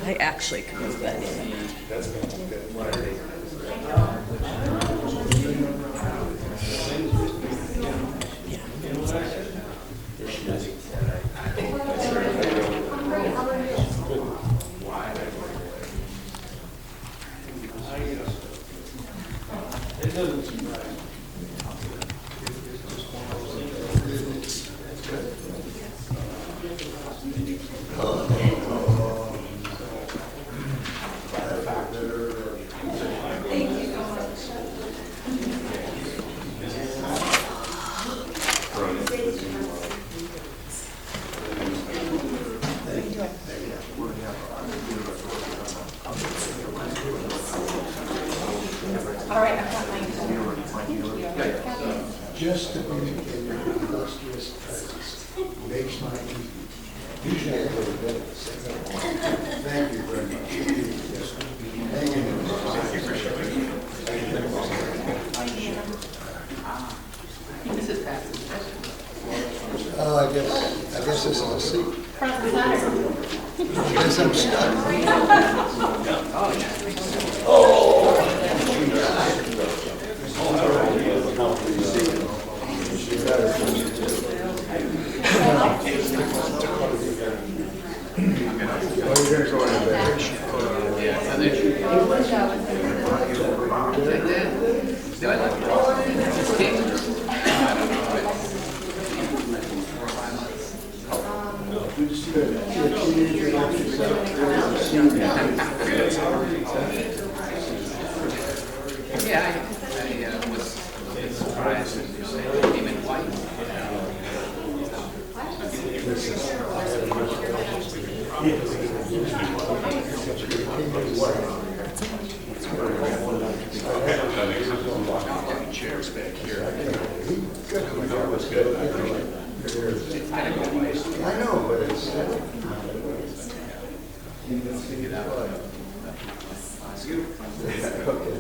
I actually can move that in. Just to communicate your illustrious presence makes my evening. Usually I go to bed at 6 o'clock. Thank you very much. Thank you. Thank you for showing. I guess this is a seat. I guess I'm stuck. Yeah, I was a bit surprised that you said it came in white. Chairs back here. That was good. I know, but it's. Get out. Okay.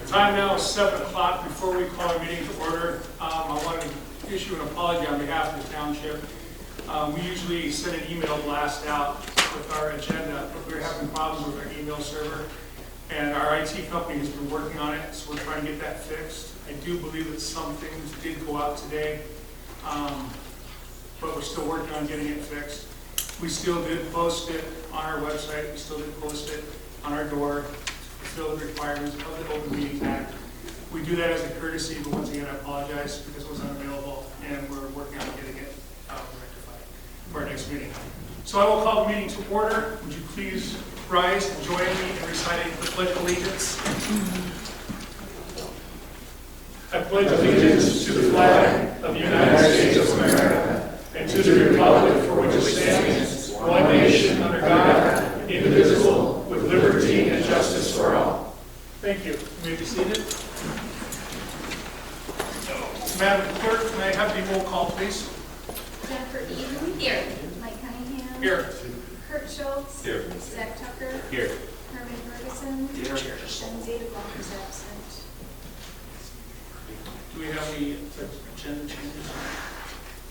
Time now is 7 o'clock. Before we call our meeting to order, I want to issue an apology on behalf of the township. We usually send an email blast out with our agenda, but we're having problems with our email server. And our IT company has been working on it, so we're trying to get that fixed. I do believe that some things did go out today, but we're still working on getting it fixed. We still did post it on our website. We still did post it on our door, fulfill the requirements of the Open Meetings Act. We do that as a courtesy, but once again, I apologize because it was unavailable, and we're working on getting it rectified for our next meeting. So I will call the meeting to order. Would you please rise and join me in reciting the Pledge of Allegiance? I pledge allegiance to the flag of the United States of America and to the republic for which it stands, one nation under God, indivisible, with liberty and justice for all. Thank you. You may be seated. Madam Clerk, may I have the roll call, please? Jennifer Eden. Here. Mike Cunningham. Here. Kurt Schultz. Here. Zach Tucker. Here. Herman Ferguson. Here. And Zeta Block is absent. Do we have any agenda changes?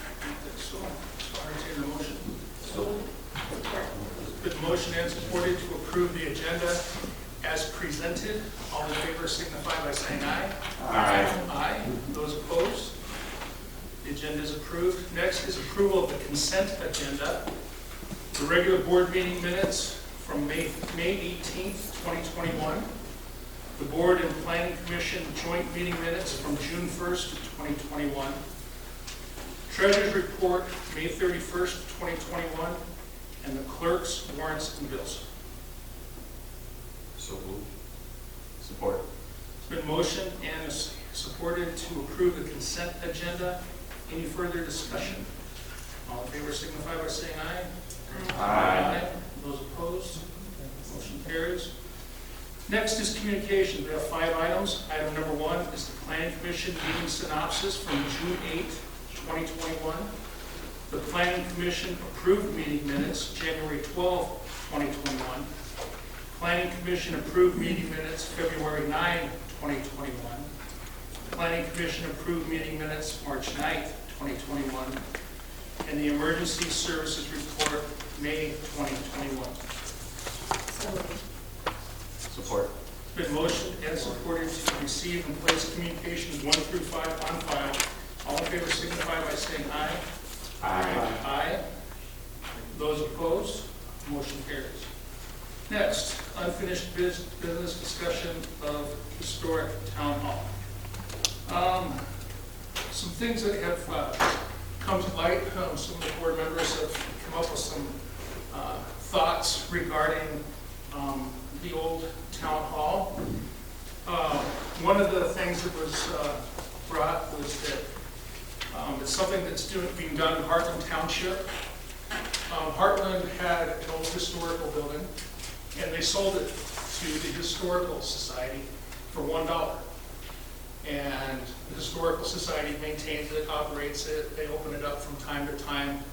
I don't think so. So I entertain the motion. With the motion and supported to approve the agenda as presented, all in favor signify by saying aye. Aye. Aye. Those opposed? The agenda is approved. Next is approval of the consent agenda. The regular board meeting minutes from May 18th, 2021. The Board and Planning Commission joint meeting minutes from June 1st, 2021. Treasurer's report, May 31st, 2021. And the clerk's warrants and bills. So moved. Support. It's been motioned and supported to approve the consent agenda. Any further discussion? All in favor signify by saying aye. Aye. Those opposed? Motion carries. Next is communication. We have 5 items. Item number 1 is the Planning Commission meeting synopsis from June 8th, 2021. The Planning Commission approved meeting minutes January 12th, 2021. Planning Commission approved meeting minutes February 9, 2021. Planning Commission approved meeting minutes March 9th, 2021. and the Emergency Services Report, May 2021. So moved. Support. Been motioned and supported to receive and place communications 1 through 5 on file. All in favor signify by saying aye. Aye. Those opposed, motion carries. Next, unfinished business discussion of historic town hall. Some things that have come to light, some of the board members have come up with some thoughts regarding the old town hall. One of the things that was brought was that it's something that's being done in Heartland Township. Heartland had an old historical building, and they sold it to the Historical Society for $1. And the Historical Society maintains it, operates it. They open it up from time to time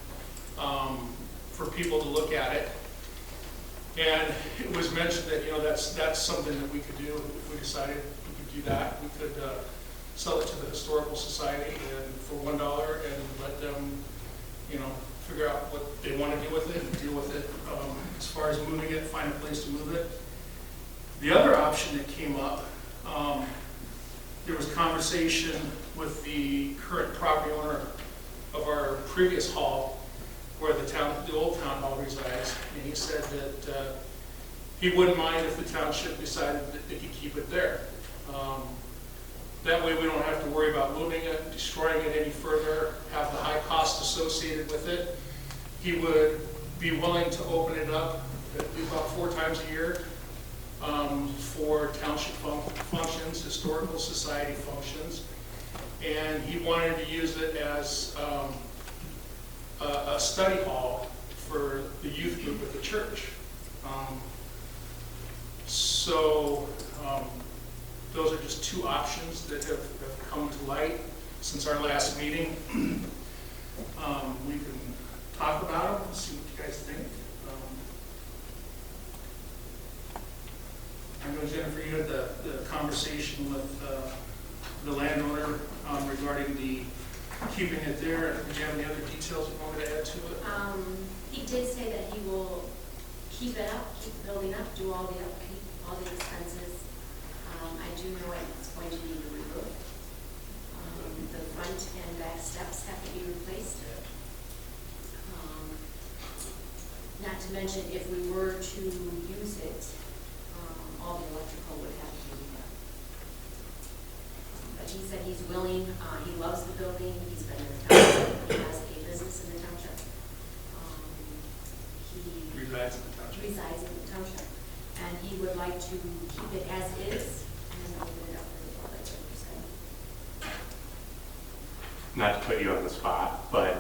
for people to look at it. And it was mentioned that, you know, that's something that we could do if we decided we could do that. We could sell it to the Historical Society and for $1 and let them, you know, figure out what they want to do with it and deal with it. As far as moving it, find a place to move it. The other option that came up, there was conversation with the current property owner of our previous hall, where the old town hall resides, and he said that he wouldn't mind if the township decided that they could keep it there. That way we don't have to worry about moving it, destroying it any further, have the high cost associated with it. He would be willing to open it up about 4 times a year for township functions, historical society functions, and he wanted to use it as a study hall for the youth group at the church. Those are just 2 options that have come to light since our last meeting. We can talk about them and see what you guys think. I know, Jennifer, you had the conversation with the landowner regarding the keeping it there. Do you have any other details you want me to add to it? He did say that he will keep it up, keep the building up, do all the upkeep, all the expenses. I do know it's going to need a roof. The front and back steps have to be replaced. Not to mention, if we were to use it, all the electrical would have to be done. But he said he's willing, he loves the building, he's been in the township, he has a business in the township. He Resides in the township. resides in the township, and he would like to keep it as is and open it up for the public, like you said. Not to put you on the spot, but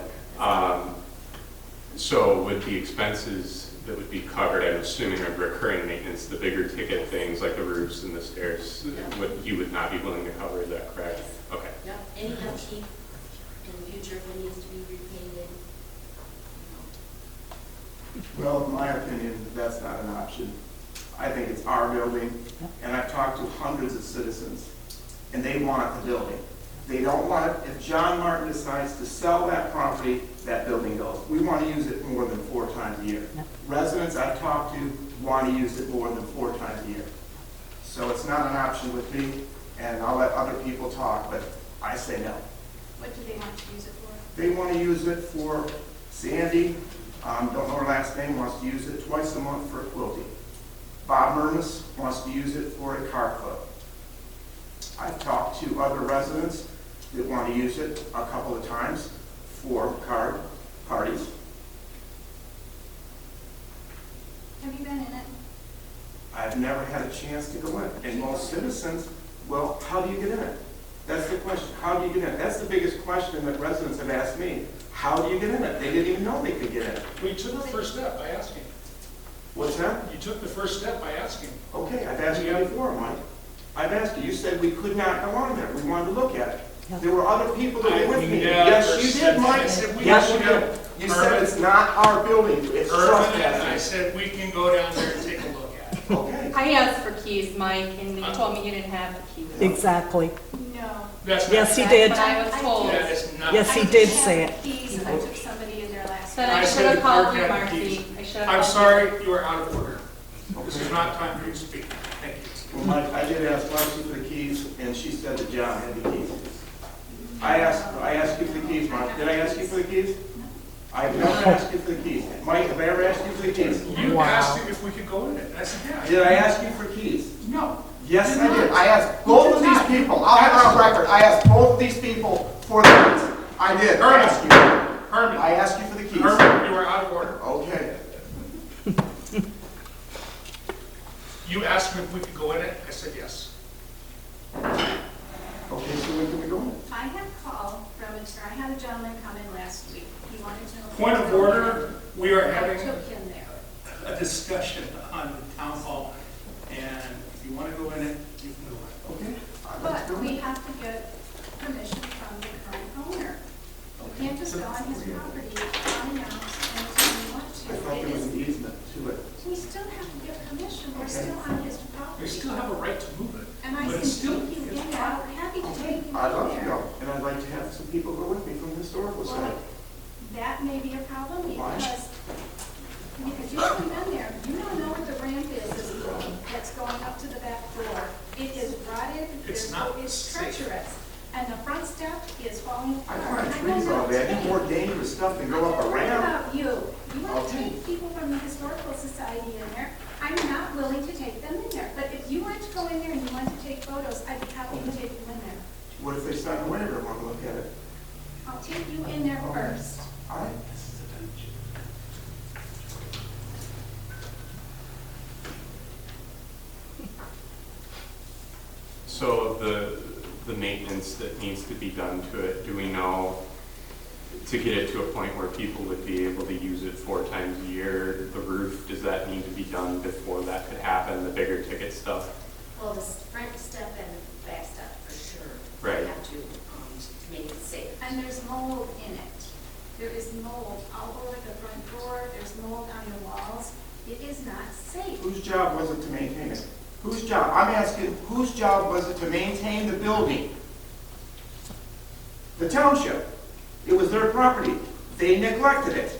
so with the expenses that would be covered, I'm assuming of recurring maintenance, the bigger ticket things like the roofs and the stairs, you would not be willing to cover, is that correct? Yes. Okay. Yep, any upkeep in the future if it needs to be repainted. Well, in my opinion, that's not an option. I think it's our building, and I've talked to hundreds of citizens, and they want the building. They don't want it. If John Martin decides to sell that property, that building goes. We want to use it more than 4 times a year. Residents I've talked to want to use it more than 4 times a year. So it's not an option with me, and I'll let other people talk, but I say no. What do they want to use it for? They want to use it for Sandy, don't know her last name, wants to use it twice a month for quilting. Bob Mermis wants to use it for a car club. I've talked to other residents that want to use it a couple of times for card parties. Have you been in it? I've never had a chance to go in. And most citizens, well, how do you get in it? That's the question. How do you get in it? That's the biggest question that residents have asked me. How do you get in it? They didn't even know they could get in it. Well, you took the first step by asking. What's that? You took the first step by asking. Okay, I've asked you before, Mike. I've asked you. You said we could not go on there. We wanted to look at it. There were other people that were with me. Yes, you did, Mike. Yes, you did. You said it's not our building. It's Irvin, I trespassing. said we can go down there and take a look at it. Okay. I asked for keys, Mike, and you told me you didn't have the keys. Exactly. No. That's not. Yes, he did. That's what I was told. That is not. Yes, he did say it. Keys, and I took some somebody in there last Then night. I I should said have the called clerk you, had the Marcy. keys. I should have I'm called you. sorry, you are out of order. This is not time for you to speak. Thank you. Well, Mike, I did ask Marcy for the keys, and she said that John had the keys. I asked you for the keys, Mark. Did I ask you for the keys? I've never asked you for the keys. Mike, have I ever asked you for the keys? You asked if we could go in it, and I said, yeah. Did I ask you for keys? No. Yes, You I did did. not. I asked both of these people. I'll have it on record. I asked both of these people for the keys. I did. Herman. Ask you. Herman, I asked you for the keys. Herman, you are out of order. Okay. You asked me if we could go in it, I said yes. Okay, so when can we go in? I had called from, I had a gentleman come in last week. He wanted to know. if Point he of was going order, we are in. I having took him there. a discussion on the town hall, and if you want to go in it, you can go in. Okay. I'd like to But go in. we have to get permission from the current owner. We can't just go on his property unannounced until we want I to. thought It there was is, an easement to it. we still have to get permission. We're Okay. still on his They property. still have a right to move it, And I but said, it's still, take you in there. I'm happy to take you in there. I'd love to go, and I'd like to have some people go with me from the historical Well, side. that may be a problem Why? because you haven't been there. You don't know what the ramp is that's going up to the back door. It is rotted. It's not It's safe. treacherous. And the front step is falling I apart. climb trees all day. I do more dangerous stuff than go up a What ramp. about you? You want to Okay. take people from the historical society in there. I'm not willing to take them in there. But if you want to go in there and you want to take photos, I'd be happy to take you in there. What if they sign a waiver and want to look at it? I'll take you in there first. All right. So the maintenance that needs to be done to it, do we know, to get it to a point where people would be able to use it 4 times a year, the roof, does that need to be done before that could happen, the bigger ticket stuff? Well, the front step and the back step for sure. Right. You have to make it safe. And there's mold in it. There is mold all over the front door. There's mold on the walls. It is not safe. Whose job was it to maintain it? Whose job? I'm asking, whose job was it to maintain the building? The township. It was their property. They neglected it.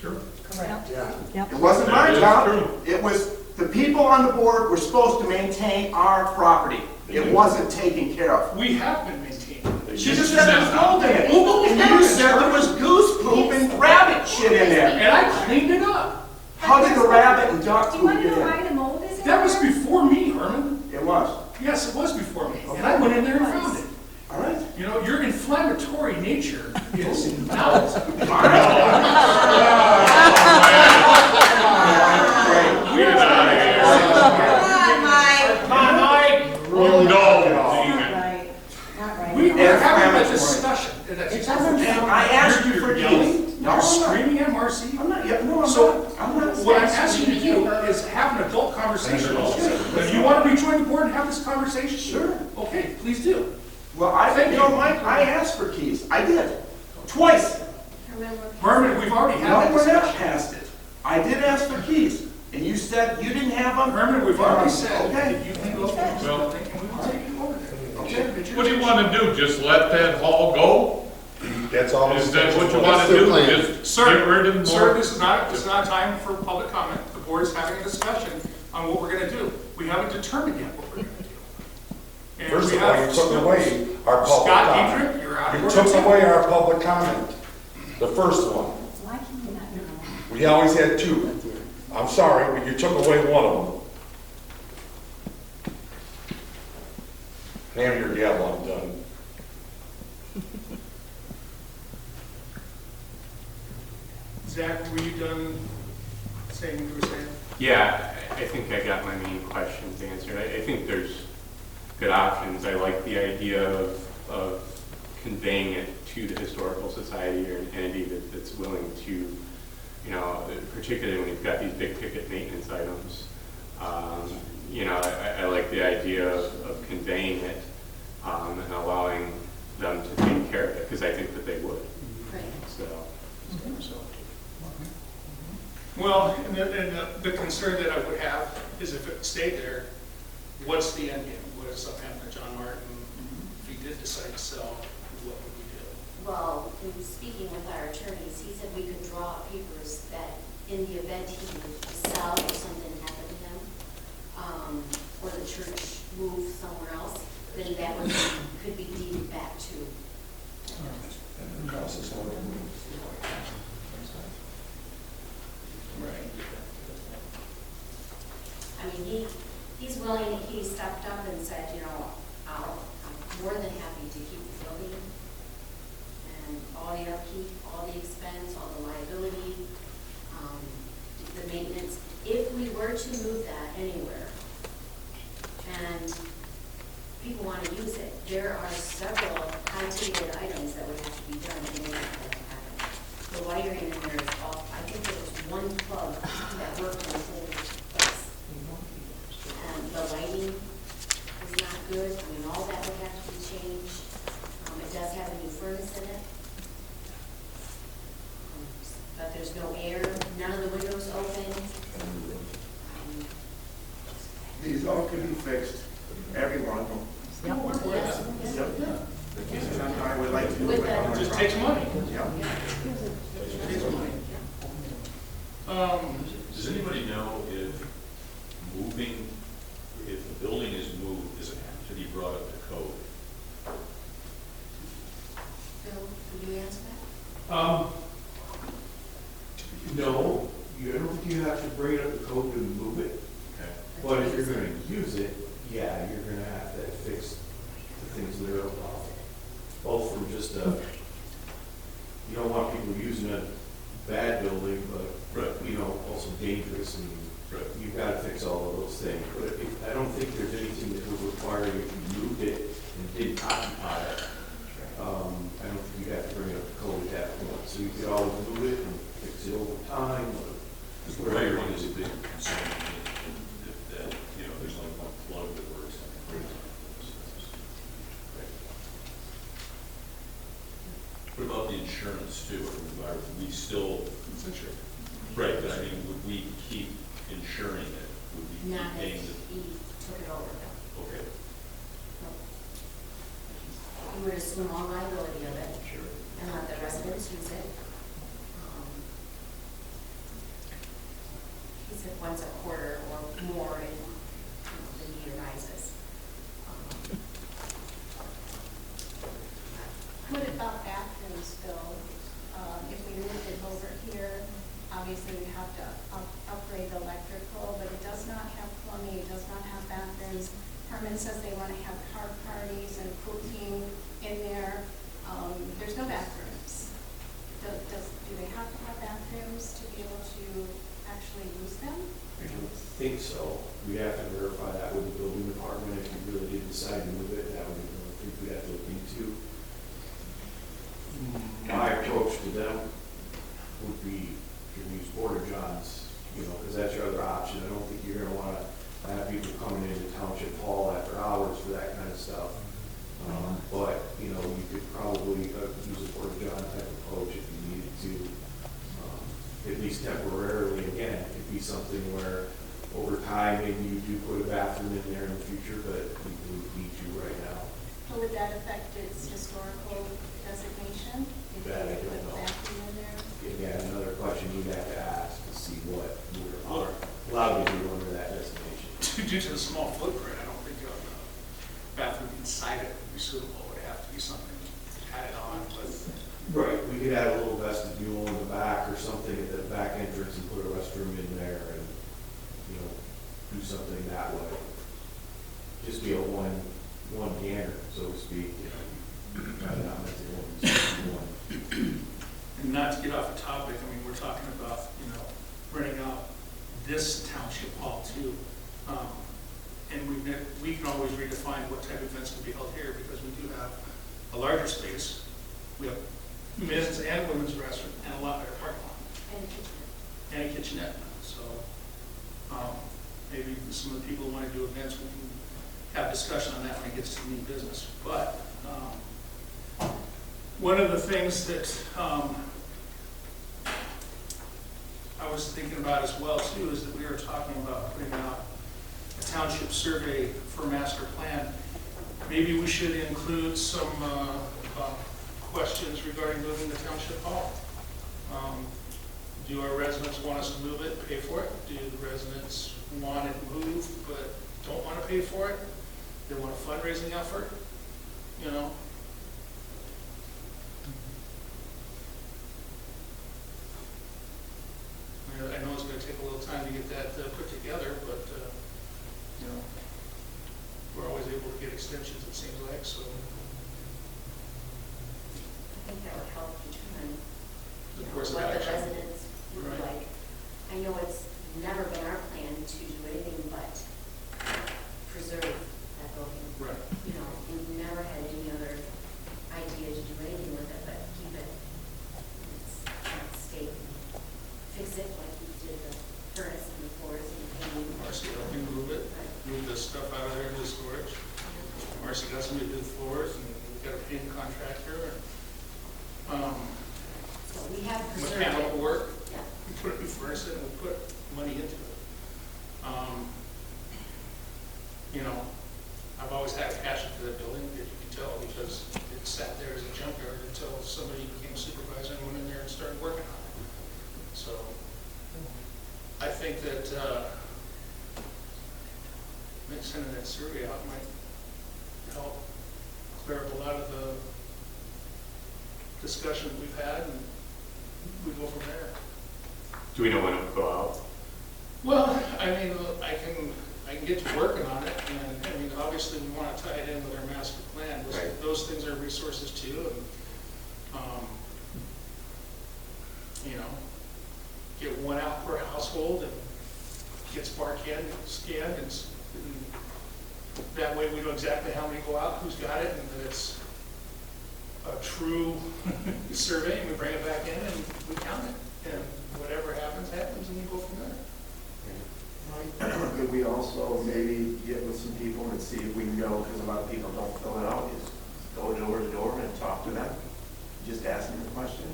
Correct. Yeah. It wasn't my That is job. true. It was, the people on the board were supposed to maintain our property. It wasn't taken care of. we have been maintaining. She just said there was mold in it. And you said there was goose poop and rabbit shit in there. And I cleaned it up. How did the rabbit and duck Do you poop want get to know in? why the mold is in That was there? before me, Herman. It was. Yes, it was before me, and I went in there and found it. All right. You know, your inflammatory nature is now. Get it out of here. Come on, Mike. Oh, no. Right. Not right. We were It's having a inflammatory. discussion, and that's It doesn't And I asked you for You're yelling. keys. No, You're I'm not. screaming at Marcy. I'm not, yeah, no, I'm So, not. I'm not. what I'm asking you to do is have an adult conversation. If you want to rejoin the board and have this conversation, Sure. okay, please do. Well, I Thank think, you know, you. Mike, I asked for keys. I did. Twice. Remember, Herman, we've already had No, that we're not discussion. past it. I did ask for keys, and you said you didn't have them. Herman, we've already said Okay. that you can go to this building, and we will take you over there. Okay. What do you want to do, just let that hall go? That's all. Is that what you That's want to their do, plan. just Sir, get rid of more? Sir, this is not time for public comment. The board is having a discussion on what we're gonna do. We haven't determined yet what we're gonna do. And First we of all, have you took still- away our public Scott comment. Dietrich, you're out of You order. took away our public comment, the first one. Why can you not know? We always had 2. I'm sorry, but you took away one of them. Hand your gavel, I'm done. Zach, were you done saying what you were saying? Yeah, I think I got my main questions answered. I think there's good options. I like the idea of conveying it to the Historical Society or an entity that's willing to, you know, particularly when you've got these big ticket maintenance items. You know, I like the idea of conveying it and allowing them to take care of it, because I think that they would. Right. So, Well, and the concern that I would have is if it stayed there, what's the end game? What is up happening to John Martin? If he did decide to sell, what would we do? Well, in speaking with our attorneys, he said we could draw up papers that in the event he would sell or something happened to him, or the church moved somewhere else, then that would could be deeded back to. Right. I mean, he's willing, he stepped up and said, you know, I'm more than happy to keep the building and all the upkeep, all the expense, all the liability, the maintenance. If we were to move that anywhere and people want to use it, there are several high-ticket items that would have to be done in order for that to happen. The wiring in there is off. I think there was one plug that worked in the whole place. And the lighting is not good. I mean, all that would have to be changed. It does have a new furnace in it. But there's no air, none of the windows open. These all could be fixed, every one of them. Yes. And I would like to. With that- Just takes money. Yeah. It takes money. Does anybody know if moving, if the building is moved, does it have to be brought up to code? Bill, will you answer that? No, I don't think you have to bring it up to code to move it, Okay. but if you're gonna use it, yeah, you're gonna have to fix the things that are involved. Both from just you don't want people using a bad building, but, you know, also dangerous, and you've gotta fix all of those things. But I don't think there's anything that would require you if you moved it and didn't occupy it. I don't think you'd have to bring it up to code at that point, so you could always move it and fix it over time, or Because the wiring is a big concern, that, you know, there's only one plug that works. What about the insurance too? Are we still, It's insured. right, but I mean, would we keep insuring it? Would we keep Not paying if the? he took it over. Okay, No. He would assume all liability of it sure. and let the residents use it. He said once a quarter or more if the need arises. What about bathrooms, Bill? If we moved it over here, obviously we have to upgrade the electrical, but it does not have plumbing, it does not have bathrooms. Herman says they want to have car parties and cooking in there. There's no bathrooms. Do they have to have bathrooms to be able to actually use them? I don't think so. We have to verify that with the building department. If you really did decide to move it, that would be one thing we'd have to look into. My approach to them would be to use porta johns, you know, because that's your other option. I don't think you're gonna wanna have people coming into Township Hall after hours for that kind of stuff. But, you know, you could probably use a porta john type approach if you needed to, at least temporarily. Again, it could be something where over time, maybe you do put a bathroom in there in the future, but we wouldn't need to right now. How would that affect its historical designation? If That I you don't put know. a bathroom in there? Yeah, another question you'd have to ask to see what we're allowed to do under that designation. Due to the small footprint, I don't think a bathroom inside it would be suitable. It would have to be something added on with. Right, we could add a little vestibule in the back or something at the back entrance and put a restroom in there and, you know, do something that way. Just be a one gander, so to speak, you know. Rather not make it one. And not to get off the topic, I mean, we're talking about, you know, renting out this township hall too. And we can always redefine what type of events can be held here because we do have a larger space. We have men's and women's restroom and a lot of parking lot And a kitchen. and a kitchenette. So maybe some of the people who want to do events, we can have discussion on that when it gets to new business. But one of the things that I was thinking about as well too is that we were talking about putting out a township survey for master plan. Maybe we should include some questions regarding moving the township hall. Do our residents want us to move it, pay for it? Do the residents want it moved but don't want to pay for it? They want a fundraising effort, you know? I know it's going to take a little time to get that put together, but, you know, we're always able to get extensions, it seems like, so. I think that would help determine Of course, what the action. residents would Right. like. I know it's never been our plan to do anything but preserve that building. Right. You know, we've never had any other idea to do anything with it, but keep it in its current state. Fix it like we did the furnace and the floors and the painting. Marcy helped me move it, move the stuff out of there into storage. Marcy got somebody to do the floors, and we got a painting contractor, and, So we have preserved mechanical it. work. Yeah. We put a new furnace in, and we put money into it. You know, I've always had a passion for that building, as you can tell, because it sat there as a junkyard until somebody became supervisor and went in there and started working on it. So, I think that, maybe sending that survey out might help clear up a lot of the discussion we've had, and we go from there. Do we know when it will go out? Well, I mean, I can get to working on it, and, I mean, obviously, we want to tie it in with our master plan. Right. Those things are resources too, and, you know, get one out per household and get scanned, and that way we know exactly how many go out, who's got it, and that it's a true survey, and we bring it back in and we count it, and whatever happens, happens, and we go from there. Could we also maybe get with some people and see if we can go, because a lot of people don't fill it out, is go door to door and talk to them? Just ask them the question.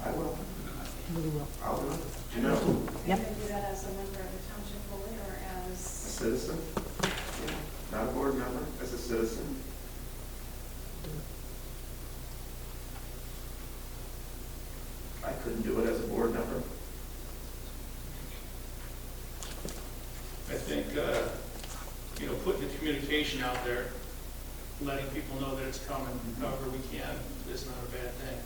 I will. I'll do it. You know, Yep. Can I do that as a member of the township board or a as? citizen, yeah. Not a board member, as a citizen. I couldn't do it as a board member. I think, you know, putting the communication out there, letting people know that it's coming however we can, is not a bad thing.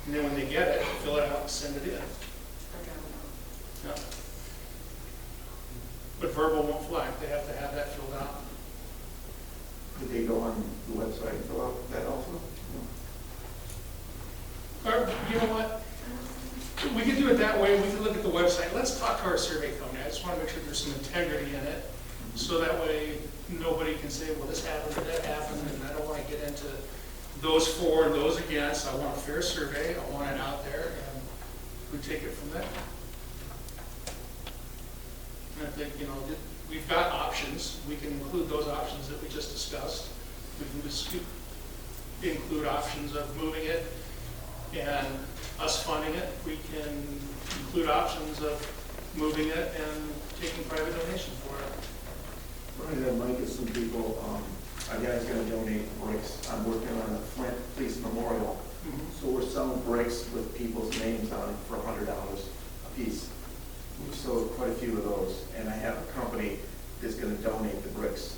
And then when they get it, fill it out and send it in. Yeah. But verbal won't fly, they have to have that filled out. Could they go on the website and fill out that also? Or, you know what? We could do it that way, we could look at the website. Let's talk to our survey company. I just want to make sure there's some integrity in it, so that way nobody can say, well, this happened or that happened, and I don't want to get into those for and those against. I want a fair survey, I want it out there, and we take it from there. And I think, you know, we've got options. We can include those options that we just discussed. We can just include options of moving it and us funding it. We can include options of moving it and taking private donation for it. Right, then Mike is some people, a guy's gonna donate bricks. I'm working on a Flint Police Memorial. So we're selling bricks with people's names on it for $100 a piece. We've sold quite a few of those, and I have a company that's gonna donate the bricks.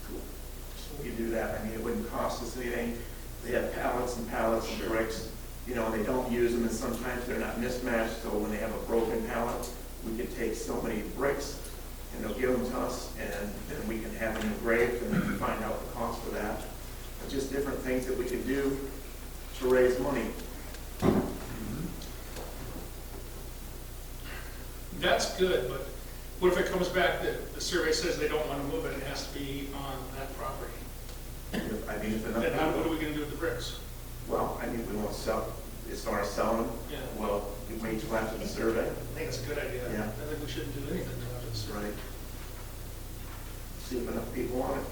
So we do that. I mean, it wouldn't cost us anything. They have pallets and pallets of bricks, you know, and they don't use them, and sometimes they're not mismatched, so when they have a broken pallet, we could take so many bricks, and they'll give them to us, and then we can have them engraved, and we can find out the cost for that. But just different things that we could do to raise money. That's good, but what if it comes back that the survey says they don't want to move it, it has to be on that property? I mean, if enough Then what are people, we going to do with the bricks? well, I mean, we won't sell, as far as selling them, Yeah. well, we wait till after the survey. I think it's a good idea. Yeah. I think we shouldn't do anything about it. So. Right. See if enough people want it.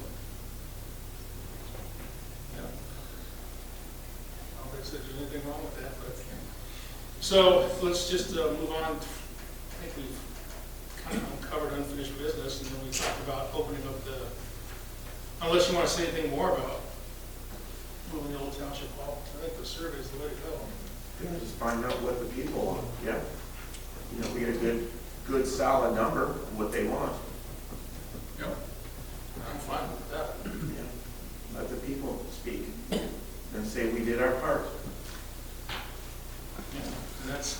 Yeah. I don't think there's anything wrong with that, but. So let's just move on. I think we've kind of uncovered unfinished business, and then we talked about opening up the Unless you want to say anything more about moving the old township hall, I think the survey is the way to go. Yeah, just find out what the people want, yeah. You know, we get a good solid number of what they want. Yep. I'm fine with that. Yeah. Let the people speak and say we did our part. Yeah, and that's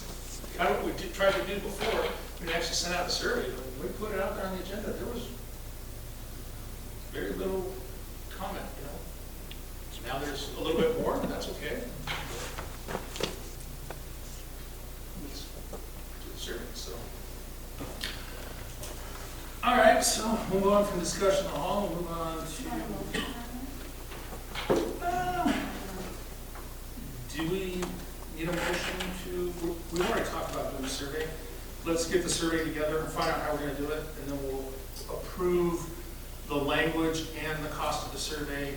kind of what we tried to do before. We actually sent out a survey. We put it out there on the agenda. There was very little comment, you know. Now there's a little bit more, and that's okay. Let's do the survey, so. All right, so we'll move on from discussion in the hall. We'll move on to. Do we need a motion to? We've already talked about doing a survey. Let's get the survey together and find out how we're going to do it, and then we'll approve the language and the cost of the survey.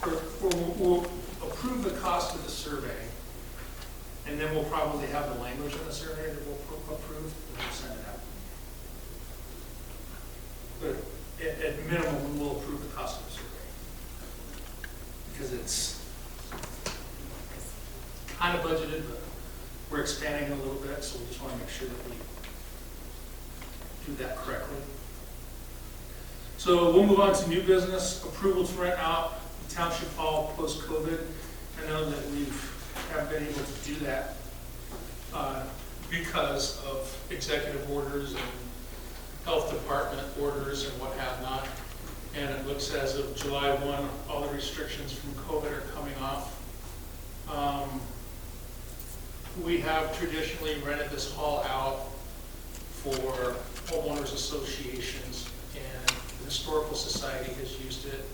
Or we'll approve the cost of the survey, and then we'll probably have the language in the survey that we'll approve, and we'll send it out. But at minimum, we will approve the cost of the survey. Because it's kind of budgeted, but we're expanding it a little bit, so we just want to make sure that we do that correctly. So we'll move on to new business, approval to rent out the township hall post-COVID. I know that we have been able to do that because of executive orders and health department orders and what have not. And it looks as of July 1, all the restrictions from COVID are coming off. We have traditionally rented this hall out for homeowners associations, and the Historical Society has used it.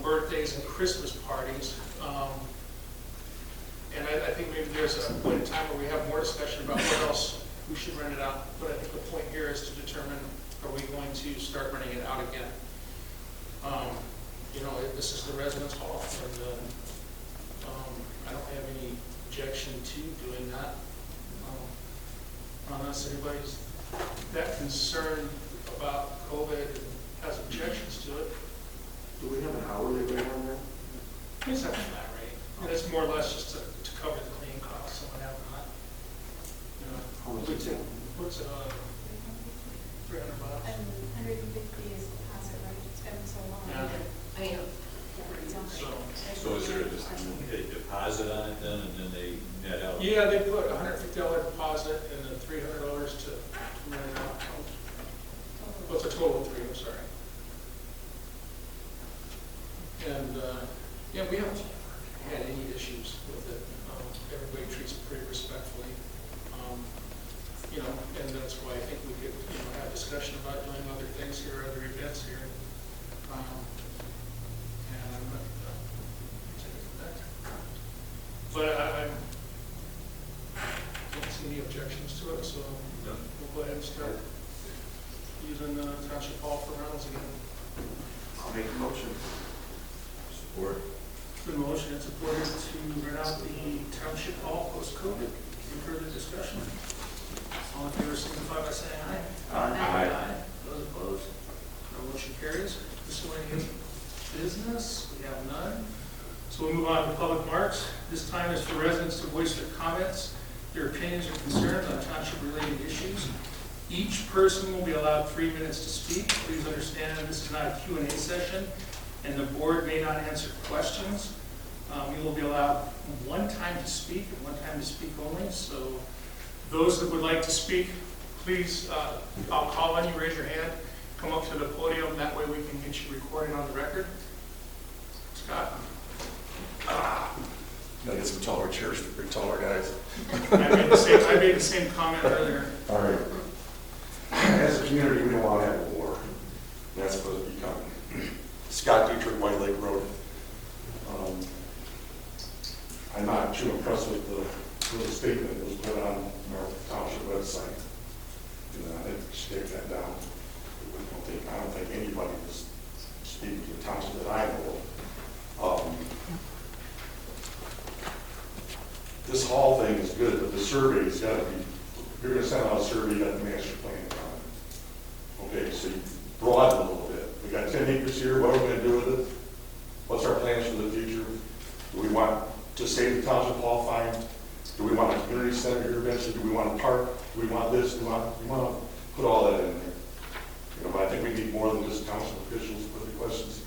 Birthdays and Christmas parties. And I think maybe there's a point in time where we have more discussion about what else we should rent it out. But I think the point here is to determine, are we going to start renting it out again? You know, this is the residence hall, and I don't have any objection to doing that. Unless anybody's that concerned about COVID and has objections to it. Do we have an hourly rate on that? It's not a flat rate. And it's more or less just to cover the cleaning costs and what have not. You know, How much is it? What's it on? $300. And 150 is deposit, right? It's been so long. Yeah. I mean, So is there a deposit on it then, and then they net out? yeah, they put a $150 deposit and then $300 to rent it out. What's a total of $300, I'm sorry. And, yeah, we haven't had any issues with it. Everybody treats it pretty respectfully. You know, and that's why I think we could, you know, have discussion about doing other things here, other events here. And I'm not, take it from that. But I don't see any objections to it, so we'll go ahead and start using the township hall for rentals again. I'll make a motion. Support. The motion and supported to rent out the township hall post-COVID. Any further discussion? All in favor, signify by saying aye. Aye. Those opposed? No motion carries. Miscellaneous business, we have none. So we'll move on to public marks. This time is for residents to voice their comments, their opinions or concerns on township-related issues. Each person will be allowed 3 minutes to speak. Please understand this is not a Q&A session, and the board may not answer questions. You will be allowed one time to speak and one time to speak only. So those that would like to speak, please, I'll call on you, raise your hand, come up to the podium. That way we can get you recorded on the record. Scott? Gotta get some taller chairs for big taller guys. I made the same comment earlier. All right. As a community, we don't want to have a war. That's supposed to be coming. Scott Dietrich, White Lake Road. I'm not too impressed with the little statement that was put on our township website. I think we should take that down. I don't think anybody was speaking to the township that I know of. This hall thing is good, but the survey's got to be, if you're going to send out a survey, you got the master plan on it. broaden a little bit. We got 10 acres here, what are we gonna do with it? What's our plans for the future? Do we want to save the township hall fine? Do we want a community center here eventually? Do we want a park? Do we want this? Do we want to put all that in there? You know, but I think we need more than just township officials with the questions.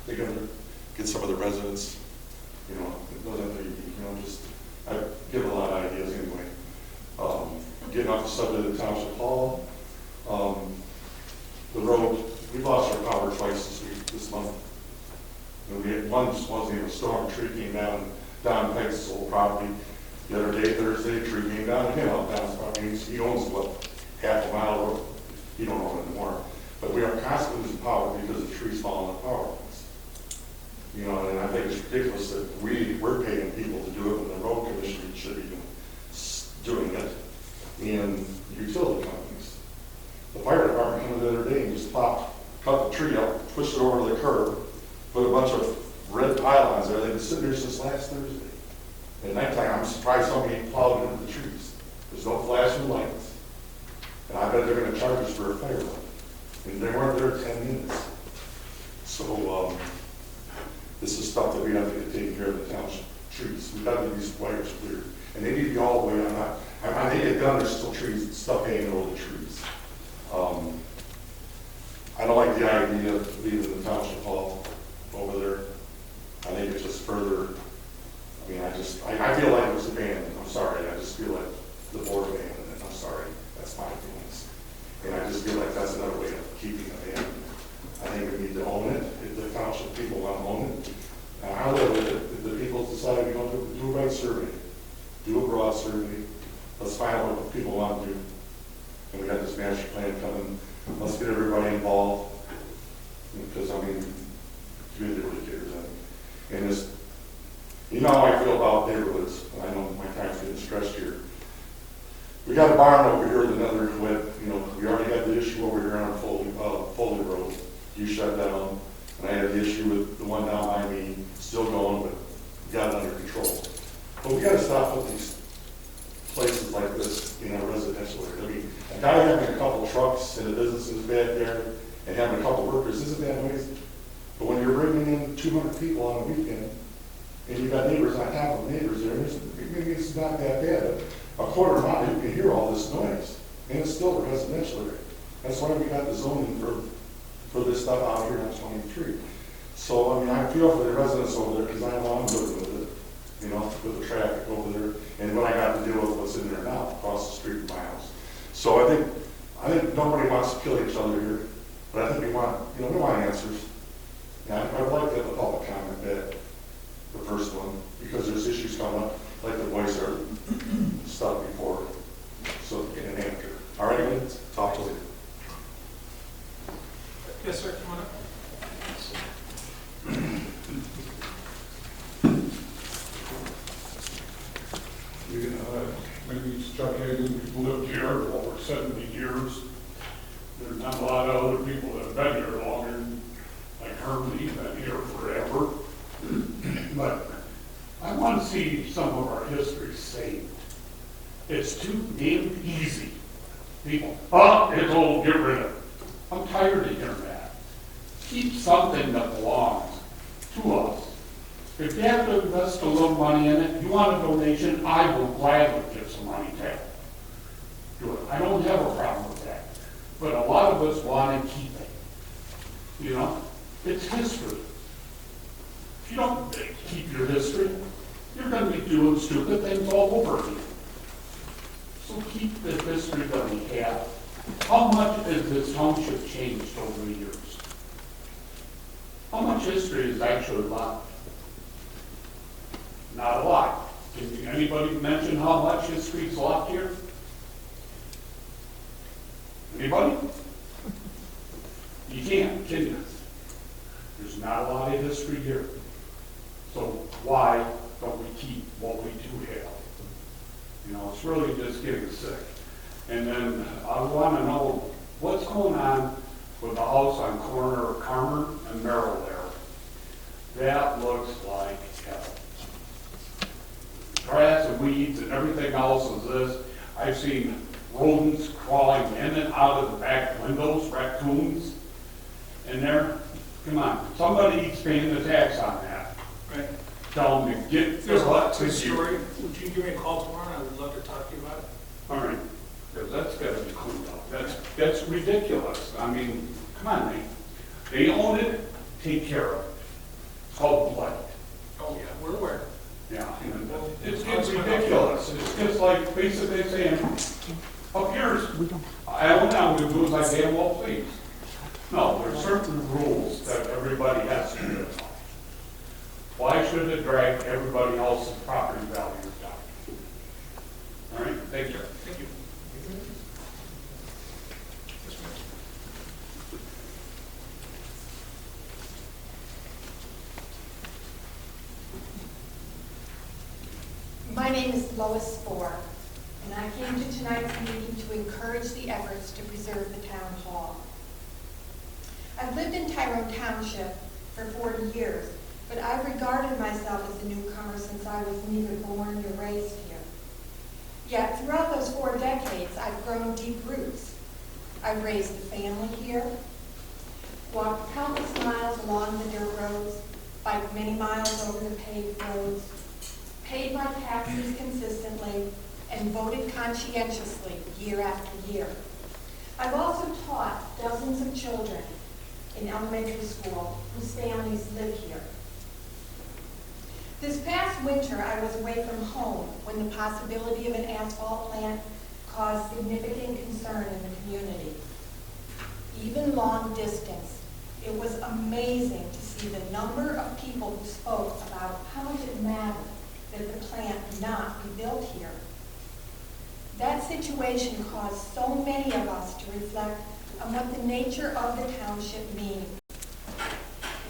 They're gonna get some of the residents, you know, it doesn't have to be, you know, just, I give a lot of ideas anyway. Getting off the subject of the township hall, the road, we lost our power twice this month. And we had once wasn't even a storm, a tree came down Pike's whole property. The other day, Thursday, a tree came down again on Don's property. He owns what, half a mile road. He don't own it anymore. But we are constantly losing power because the trees fall on the power lines. You know, and I think it's ridiculous that we're paying people to do it when the road commission should be doing it, and utility companies. The fire department came the other day and just cut the tree up, pushed it over to the curb, put a bunch of red pylons there. They've been sitting there since last Thursday. At nighttime, I'm surprised somebody ain't plowed into the trees. There's no flashing lights. And I bet they're gonna charge us for a fire run. And they weren't there 10 minutes. So, this is stuff that we have to get taken care of the township trees. We've got to get these wires cleared. And they need to be all the way on that. I think they've done, there's still trees, stuff hanging over the trees. I don't like the idea of leaving the township hall over there. I think it's just further, I mean, I feel like it was abandoned. I'm sorry, I just feel like the board abandoned it. I'm sorry, that's my feelings. And I just feel like that's another way of keeping it abandoned. I think we need to own it, if the township people want to own it. And I live with it, if the people decide we don't do a right survey, do a broad survey, let's find out what people want to do. And we got this master plan coming, let's get everybody involved. Because, I mean, the community really cares. And this, you know how I feel about neighborhoods, and I know my time's getting stretched here. We got a barn over here with another, you know, we already had the issue over here on Foley Road. You shut down, and I had the issue with the one down by me, still going, but we got it under control. But we got to stop with these places like this in our residential area. I mean, a guy having a couple trucks in a business in his backyard and having a couple workers isn't that noisy. But when you're bringing in 200 people on a weekend, and you've got neighbors on top of neighbors there, maybe it's not that bad. But a quarter mile, you can hear all this noise, and it's still a residential area. That's why we got the zoning for this stuff out here on 23. So, I mean, I feel for the residents over there because I know I'm good with it, you know, with the traffic over there. And when I got to deal with what's in there now, across the street from my house. So I think nobody wants to kill each other here, but I think we want answers. And I'd like to have a public comment back, the first one, because there's issues coming up, like the voice or stuff before, so and after. All right, let's talk to you. Yes, sir, come on up. Maybe it's Chuck Hagan, we've lived here for over 70 years. There's not a lot of other people that have been here longer, like Herman, he's been here forever. But I want to see some of our history saved. It's too damn easy. People, it's old, get rid of it. I'm tired of hearing that. Keep something that belongs to us. If you have to invest a little money in it, you want a donation, I will gladly give some money to it. Do it. I don't have a problem with that. But a lot of us want to keep it. You know? It's history. If you don't keep your history, you're going to be doing stupid things all over again. So keep the history that we have. How much has this township changed over the years? How much history is actually left? Not a lot. Can anybody mention how much history is left here? Anybody? You can't, can you? There's not a lot of history here. So why don't we keep what we do have? You know, it's really just getting sick. And then I want to know what's going on with the house on corner of Carmer and Merrill there. That looks like hell. Grass and weeds and everything else is this. I've seen rodents crawling in and out of the back windows, raccoons. And they're, come on, somebody's paying the tax on that. Right. Tell them to get There's their a lot butt to to the you. story. Would you give me a call tomorrow, and I would love to talk to you about it? All right, because that's gotta be cleaned up. That's ridiculous. I mean, come on, they own it, take care of it. It's called blight. Oh, yeah, we're aware. Yeah, and it's ridiculous. It's just like basically saying, up here, I own now, we do as I damn well please. No, there's certain rules that everybody has to do. Why should it drag everybody else's property values down? All right, thank you. Thank you. Yes, ma'am. My name is Lois Spohr, and I came to tonight's meeting to encourage the efforts to preserve the town hall. I've lived in Tyrone Township for 40 years, but I've regarded myself as a newcomer since I was neither born nor raised here. Yet throughout those 4 decades, I've grown deep roots. I've raised a family here, walked countless miles along the dirt roads, biked many miles over the paved roads, paid my taxes consistently, and voted conscientiously year after year. I've also taught dozens of children in elementary school whose families live here. This past winter, I was away from home when the possibility of an asphalt plant caused significant concern in the community. Even long distance, it was amazing to see the number of people who spoke about how much it mattered that the plant not be built here. That situation caused so many of us to reflect on what the nature of the township means.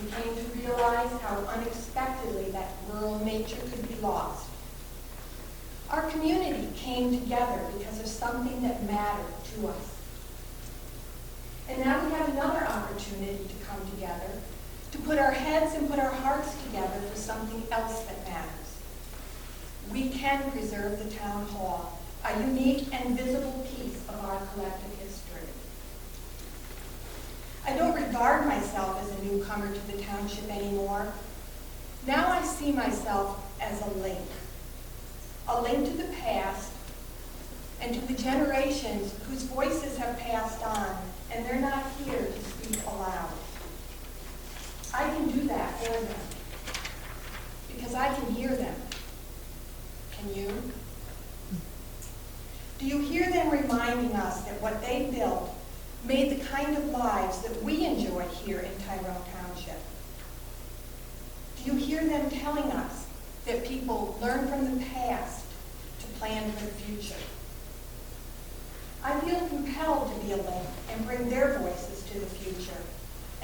We came to realize how unexpectedly that rural nature could be lost. Our community came together because of something that mattered to us. And now we have another opportunity to come together, to put our heads and put our hearts together for something else that matters. We can preserve the town hall, a unique and visible piece of our collective history. I don't regard myself as a newcomer to the township anymore. Now I see myself as a link to the past and to the generations whose voices have passed on and they're not here to speak aloud. I can do that for them because I can hear them. Can you? Do you hear them reminding us that what they built made the kind of lives that we enjoy here in Tyrone Township? Do you hear them telling us that people learn from the past to plan for the future? I feel compelled to be a link and bring their voices to the future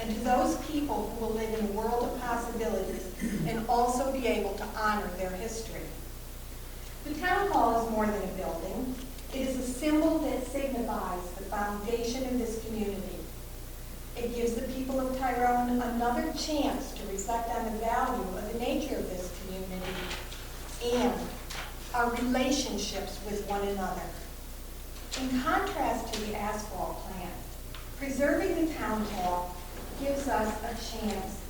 and to those people who will live in a world of possibilities and also be able to honor their history. The town hall is more than a building. It is a symbol that signifies the foundation of this community. It gives the people of Tyrone another chance to reflect on the value of the nature of this community and our relationships with one another. In contrast to the asphalt plant, preserving the town hall gives us a chance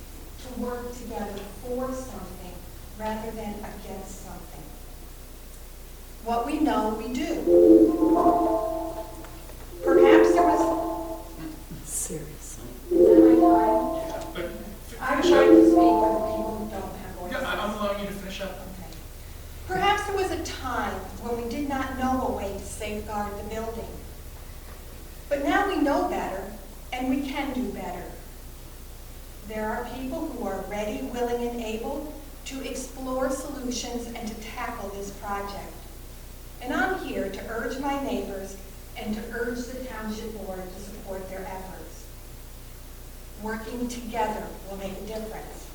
to work together for something rather than against something. What we know, we do. Perhaps there was... Seriously. Is that my time? Yeah, but I'm finish trying up. to speak for the people who don't have voices. Yeah, I'm allowing you to finish up. Okay. Perhaps there was a time when we did not know a way to safeguard the building. But now we know better, and we can do better. There are people who are ready, willing, and able to explore solutions and to tackle this project. And I'm here to urge my neighbors and to urge the township board to support their efforts. Working together will make a difference.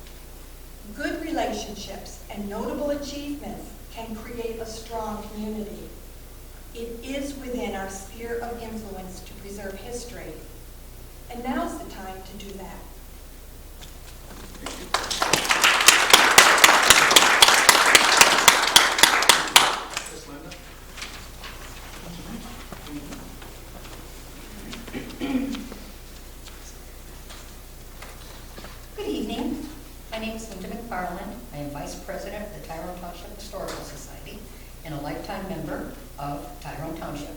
Good relationships and notable achievements can create a strong community. It is within our sphere of influence to preserve history. And now's the time to do that. Ms. Linda? McFarland. I am Vice President of the Tyrone Township Historical Society and a lifetime member of Tyrone Township.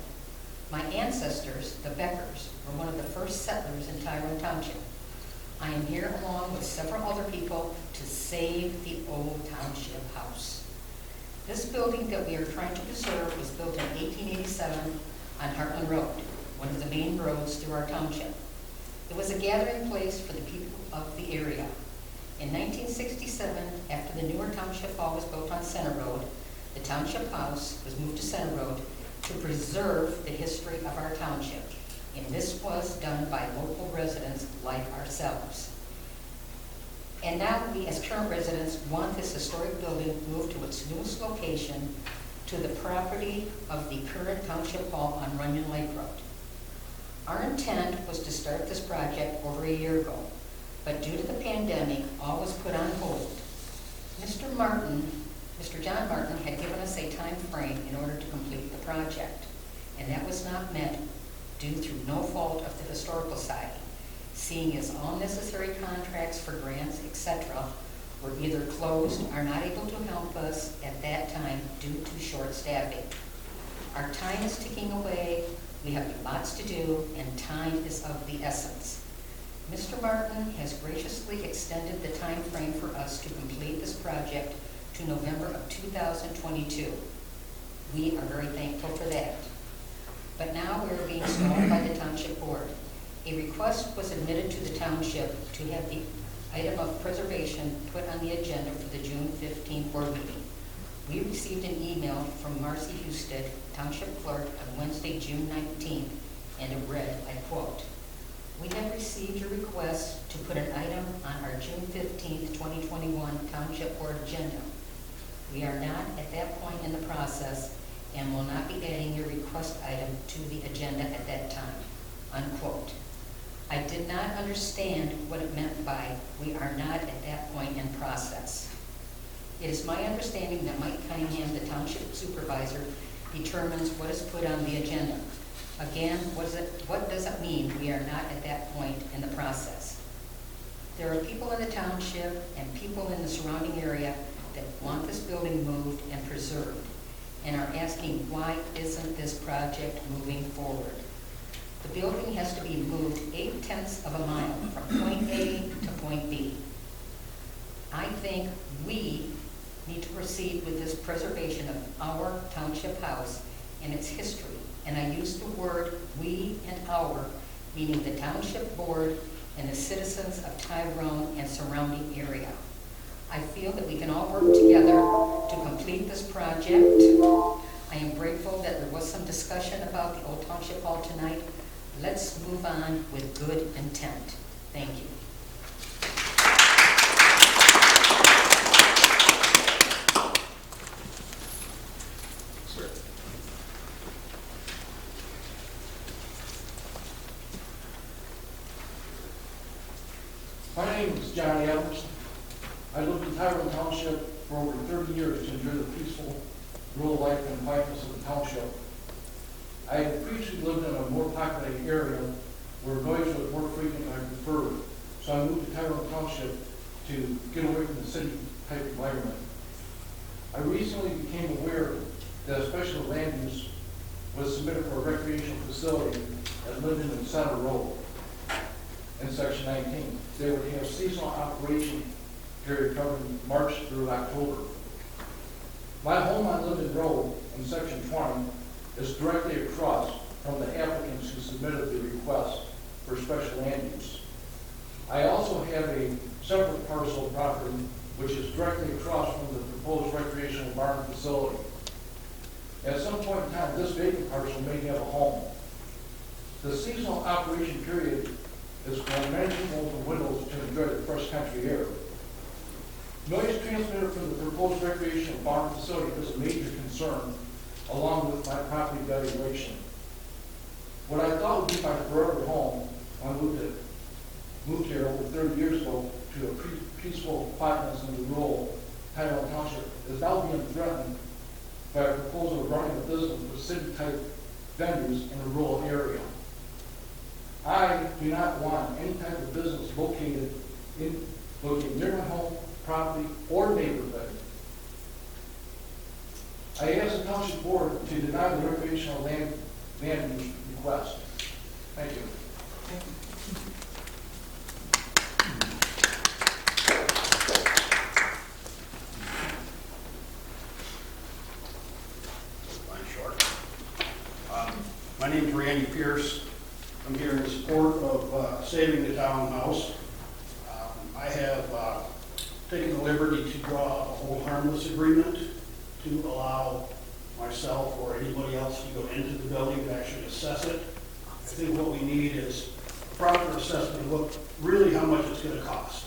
My ancestors, the Beckers, were one of the first settlers in Tyrone Township. I am here along with several other people to save the old township house. This building that we are trying to preserve was built in 1887 on Heartland Road, one of the main roads through our township. It was a gathering place for the people of the area. In 1967, after the newer township hall was built on Center Road, the township house was moved to Center Road to preserve the history of our township, and this was done by local residents like ourselves. And now we, as current residents, want this historic building moved to its newest location to the property of the current township hall on Runyon Lake Road. Our intent was to start this project over a year ago, but due to the pandemic, all was put on hold. Mr. John Martin had given us a time frame in order to complete the project, and that was not met due through no fault of the Historical Society, seeing as all necessary contracts for grants, etc., were either closed or not able to help us at that time due to short staffing. Our time is ticking away, we have lots to do, and time is of the essence. Mr. Martin has graciously extended the time frame for us to complete this project to November of 2022. We are very thankful for that. But now we are being stalled by the Township Board. A request was admitted to the Township to have the item of preservation put on the agenda for the June 15 board meeting. We received an email from Marcy Husted, Township Clerk, on Wednesday, June 19th, and it read, I quote, "We have received a request to put an item on our June 15th, 2021 Township Board agenda. We are not at that point in the process and will not be adding your request item to the agenda at that time," unquote. I did not understand what it meant by "we are not at that point in process." It is my understanding that Mike Cunningham, the Township Supervisor, determines what is put on the agenda. Again, what does it mean we are not at that point in the process? There are people in the township and people in the surrounding area that want this building moved and preserved and are asking why isn't this project moving forward? The building has to be moved 8/10 of a mile from point A to point B. I think we need to proceed with this preservation of our township house and its history. And I use the word we and our, meaning the Township Board and the citizens of Tyrone and surrounding area. I feel that we can all work together to complete this project. I am grateful that there was some discussion about the Old Township Hall tonight. Let's move on with good intent. Thank you. Sir. My name is John Adams. I lived in Tyrone Township for over 30 years to enjoy the peaceful rural life and quietness of the township. I had previously lived in a more populated area where noise was more frequent than I preferred, so I moved to Tyrone Township to get away from the city-type environment. I recently became aware that a special land use was submitted for a recreational facility at Linden and Center Road in Section 19. They would have seasonal operation period covering March through October. My home on Linden Road in Section 20 is directly across from the applicants who submitted the request for special land use. I also have a separate parcel of property which is directly across from the proposed recreational barn facility. At some point in time, this vacant parcel may have a home. The seasonal operation period is when many people open windows to enjoy the fresh country air. Noise transmitted from the proposed recreational barn facility is a major concern, along with my property valuation. What I thought would be my forever home when I moved here over 30 years ago to a peaceful quietness in the rural Tyrone Township is now being threatened by a proposal of running a business with city-type venues in a rural area. I do not want any type of business located near my home property, or neighborhood. I ask the township board to deny the recreational land use request. Thank you. My name is Randy Pierce. I'm here in support of saving the townhouse. I have taken the liberty to draw up a hold harmless agreement to allow myself or anybody else to go into the building to actually assess it. I think what we need is a proper assessment of what, really how much it's going to cost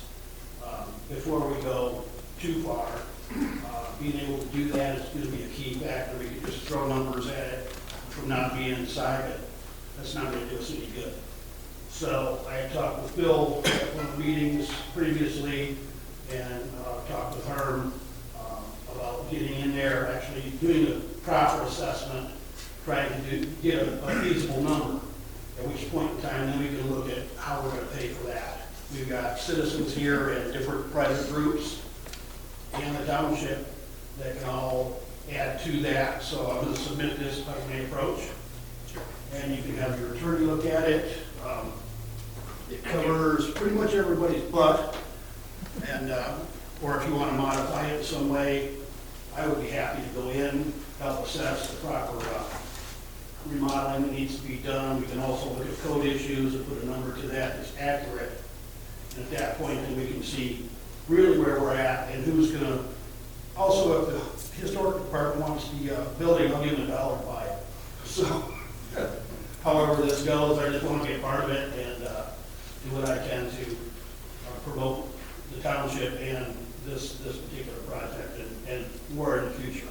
before we go too far. Being able to do that is going to be a key factor. We can just throw numbers at it from not being inside it. That's not going to do us any good. So I had talked with Bill at one of the meetings previously and talked with Herm about getting in there, actually doing a proper assessment, trying to get a feasible number, at which point in time then we can look at how we're going to pay for that. We've got citizens here and different private groups in the township that can all add to that. So I'm going to submit this by May approach, and you can have your attorney look at it. It covers pretty much everybody's butt, and or if you want to modify it in some way, I would be happy to go in, help assess the proper remodeling that needs to be done. We can also look at code issues and put a number to that that's accurate. And at that point, then we can see really where we're at and who's going to. Also, if the historic department wants the building, I'll give them $1 to buy it. So, however this goes, I just want to be a part of it and do what I can to promote the township and this particular project and more in the future.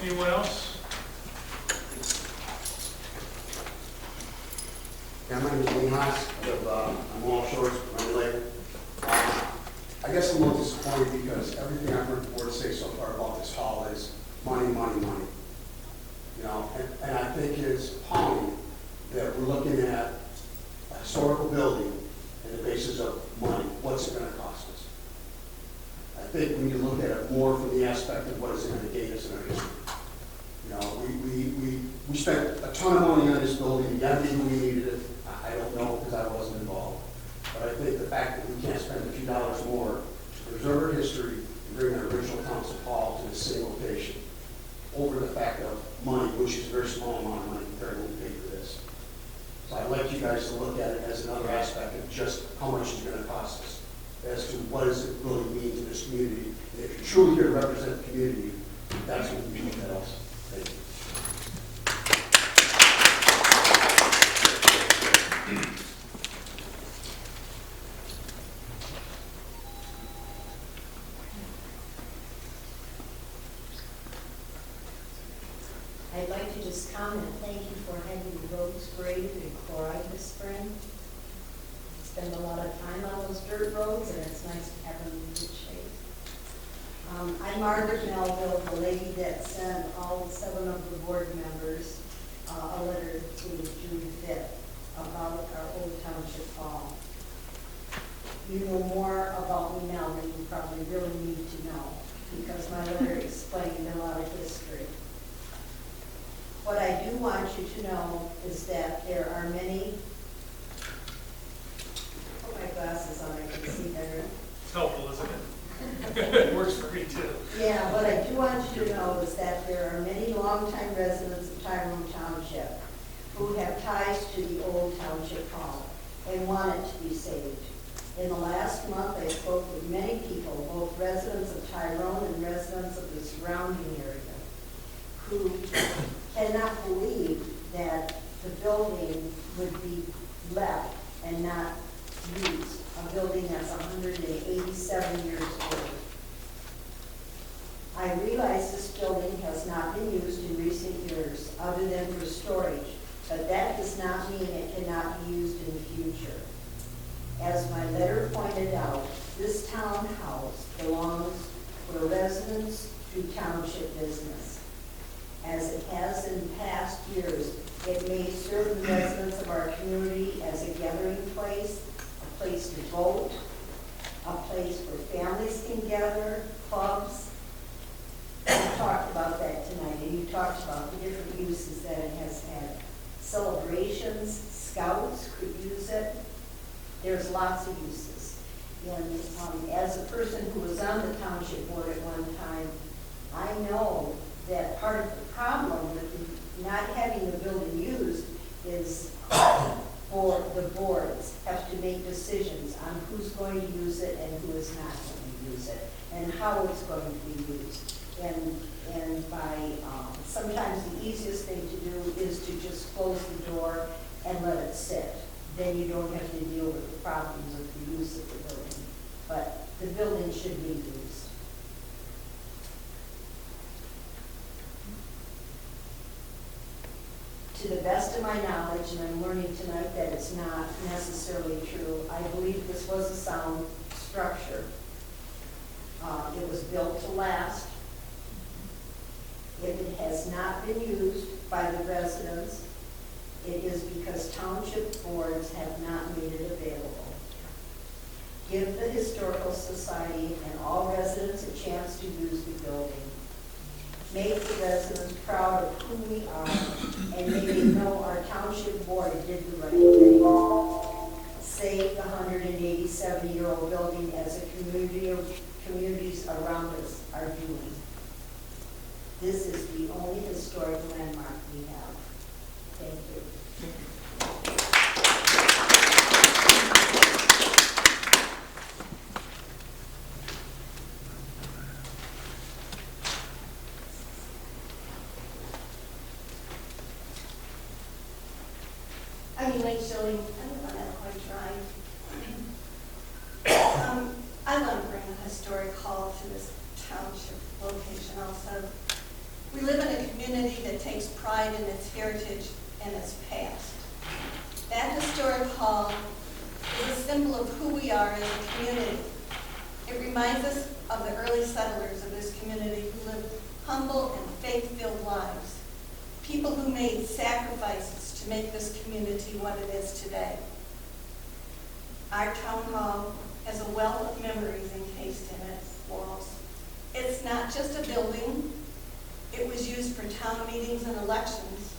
Anyone else? Yeah, my name is Lee Haas, I'm Wall Shores, Money Lake. I guess I'm a little disappointed because everything I've heard the board say so far about this hall is money, money, money. You know, and I think it's appalling that we're looking at a historical building and the basis of money. What's it going to cost us? I think when you look at it more from the aspect of what is it going to gain us in our history. You know, we spent a ton of money on this building. Yeah, maybe we needed it. I don't know because I wasn't involved. But I think the fact that we can't spend a few dollars more to preserve our history and bring our original council hall to the same location over the fact of money, which is a very small amount of money compared to what we paid for this. So I'd like you guys to look at it as another aspect of just how much it's going to cost us, as to what does it really mean to this community. And if you're truly here to represent the community, that's what we do with that also. Thank you. I'd like to just comment, thank you for having the roads graded and chloride this spring. Spend a lot of time on those dirt roads, and it's nice to have them in good shape. I'm Margaret Melville, the lady that sent all 7 of the board members a letter to June 5th about our old township hall. You know more about me now than you probably really need to know, because my letter explained a lot of history. What I do want you to know is that there are many, put my glasses on, I can see better. It's helpful, isn't it? It works for me too. Yeah, what I do want you to know is that there are many longtime residents of Tyrone Township who have ties to the old township hall and want it to be saved. In the last month, I spoke with many people, both residents of Tyrone and residents of the surrounding area, who cannot believe that the building would be left and not used, a building that's 187 years old. I realize this building has not been used in recent years other than for storage, but that does not mean it cannot be used in the future. As my letter pointed out, this townhouse belongs for residents to township business. As it has in past years, It may serve the residents of our community as a gathering place, a place to vote, a place where families can gather, clubs. We talked about that tonight, and you talked about the different uses that it has had. Celebrations, scouts could use it. There's lots of uses. And as a person who was on the township board at one time, I know that part of the problem with not having the building used is for the boards have to make decisions on who's going to use it and who is not going to use it, and how it's going to be used. And by, sometimes the easiest thing to do is to just close the door and let it sit. Then you don't have to deal with the problems of the use of the building. But the building should be used. To the best of my knowledge, and I'm learning tonight that it's not necessarily true, I believe this was a sound structure. It was built to last. If it has not been used by the residents, it is because township boards have not made it available. Give the Historical Society and all residents a chance to use the building. Make the residents proud of who we are, and may they know our township board did the right thing. Save the 187-year-old building as a community of communities around us are doing. This is the only historic landmark we have. Thank you. I'm Elaine Schilling. I live on Elkhorn Drive. I want to bring a historic hall to this township location also. We live in a community that takes pride in its heritage and its past. That historic hall is a symbol of who we are as a community. It reminds us of the early settlers of this community who lived humble and faith-filled lives. People who made sacrifices to make this community what it is today. Our town hall has a wealth of memories encased in its walls. It's not just a building. It was used for town meetings and elections.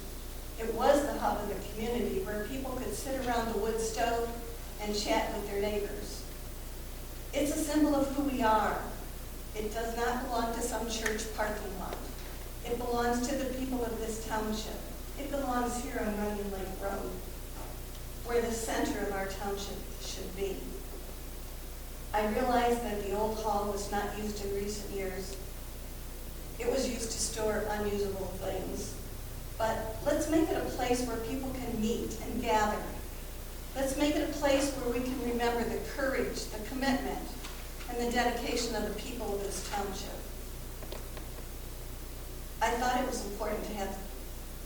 It was the hub of the community where people could sit around the wood stove and chat with their neighbors. It's a symbol of who we are. It does not belong to some church parking lot. It belongs to the people of this township. It belongs here on Runyon Lake Road, where the center of our township should be. I realize that the old hall was not used in recent years. It was used to store unusable things. But let's make it a place where people can meet and gather. Let's make it a place where we can remember the courage, the commitment, and the dedication of the people of this township. I thought it was important to have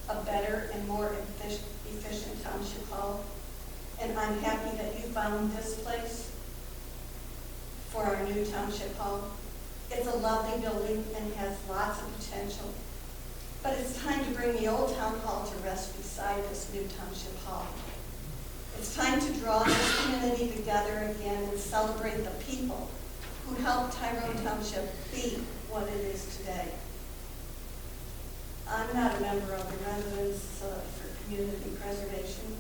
a better and more efficient township hall, and I'm happy that you found this place for our new township hall. It's a lovely building and has lots of potential, but it's time to bring the old town hall to rest beside this new township hall. It's time to draw this community together again and celebrate the people who helped Tyrone Township be what it is today. I'm not a member of the Residents for Community Preservation,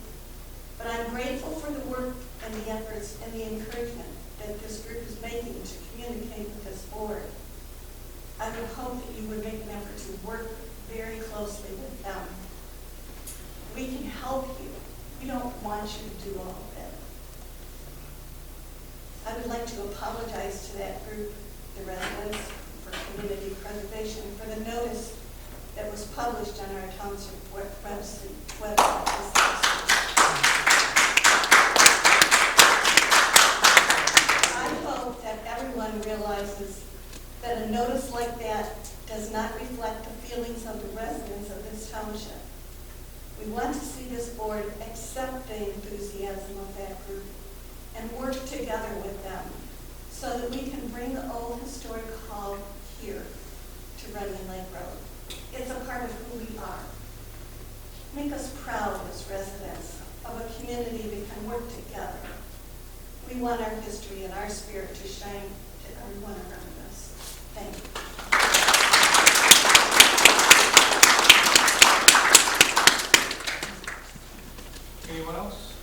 but I'm grateful for the work and the efforts and the encouragement that this group is making to communicate with this board. I would hope that you would make an effort to work very closely with them. We can help you. We don't want you to do all of it. I would like to apologize to that group, the Residents for Community Preservation, for the notice that was published on our township website this last week. I hope that everyone realizes that a notice like that does not reflect the feelings of the residents of this township. We want to see this board accept the enthusiasm of that group and work together with them so that we can bring the old historic hall here to Runyon Lake Road. It's a part of who we are. Make us proud want our history and our spirit to shine to everyone around us. Thank you. Anyone else?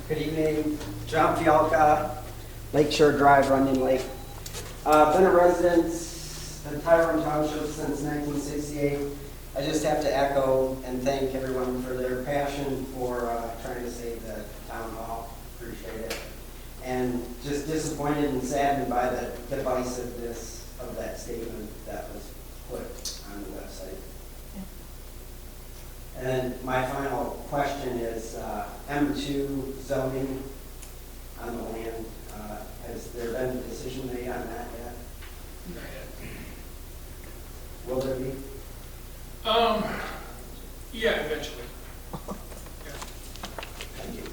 Good evening, John Fialka, Lakeshore Drive, Runyon Lake. Been a resident in Tyrone Township since 1968. I just have to echo and thank everyone for their passion for trying to save the town hall. Appreciate it. And just disappointed and saddened by the divisiveness of that statement that was put on the website. And then my final question is M2 zoning on the land. Has there been a decision made on that yet? Not yet. Will there be? Yeah, eventually. Yeah. Thank you.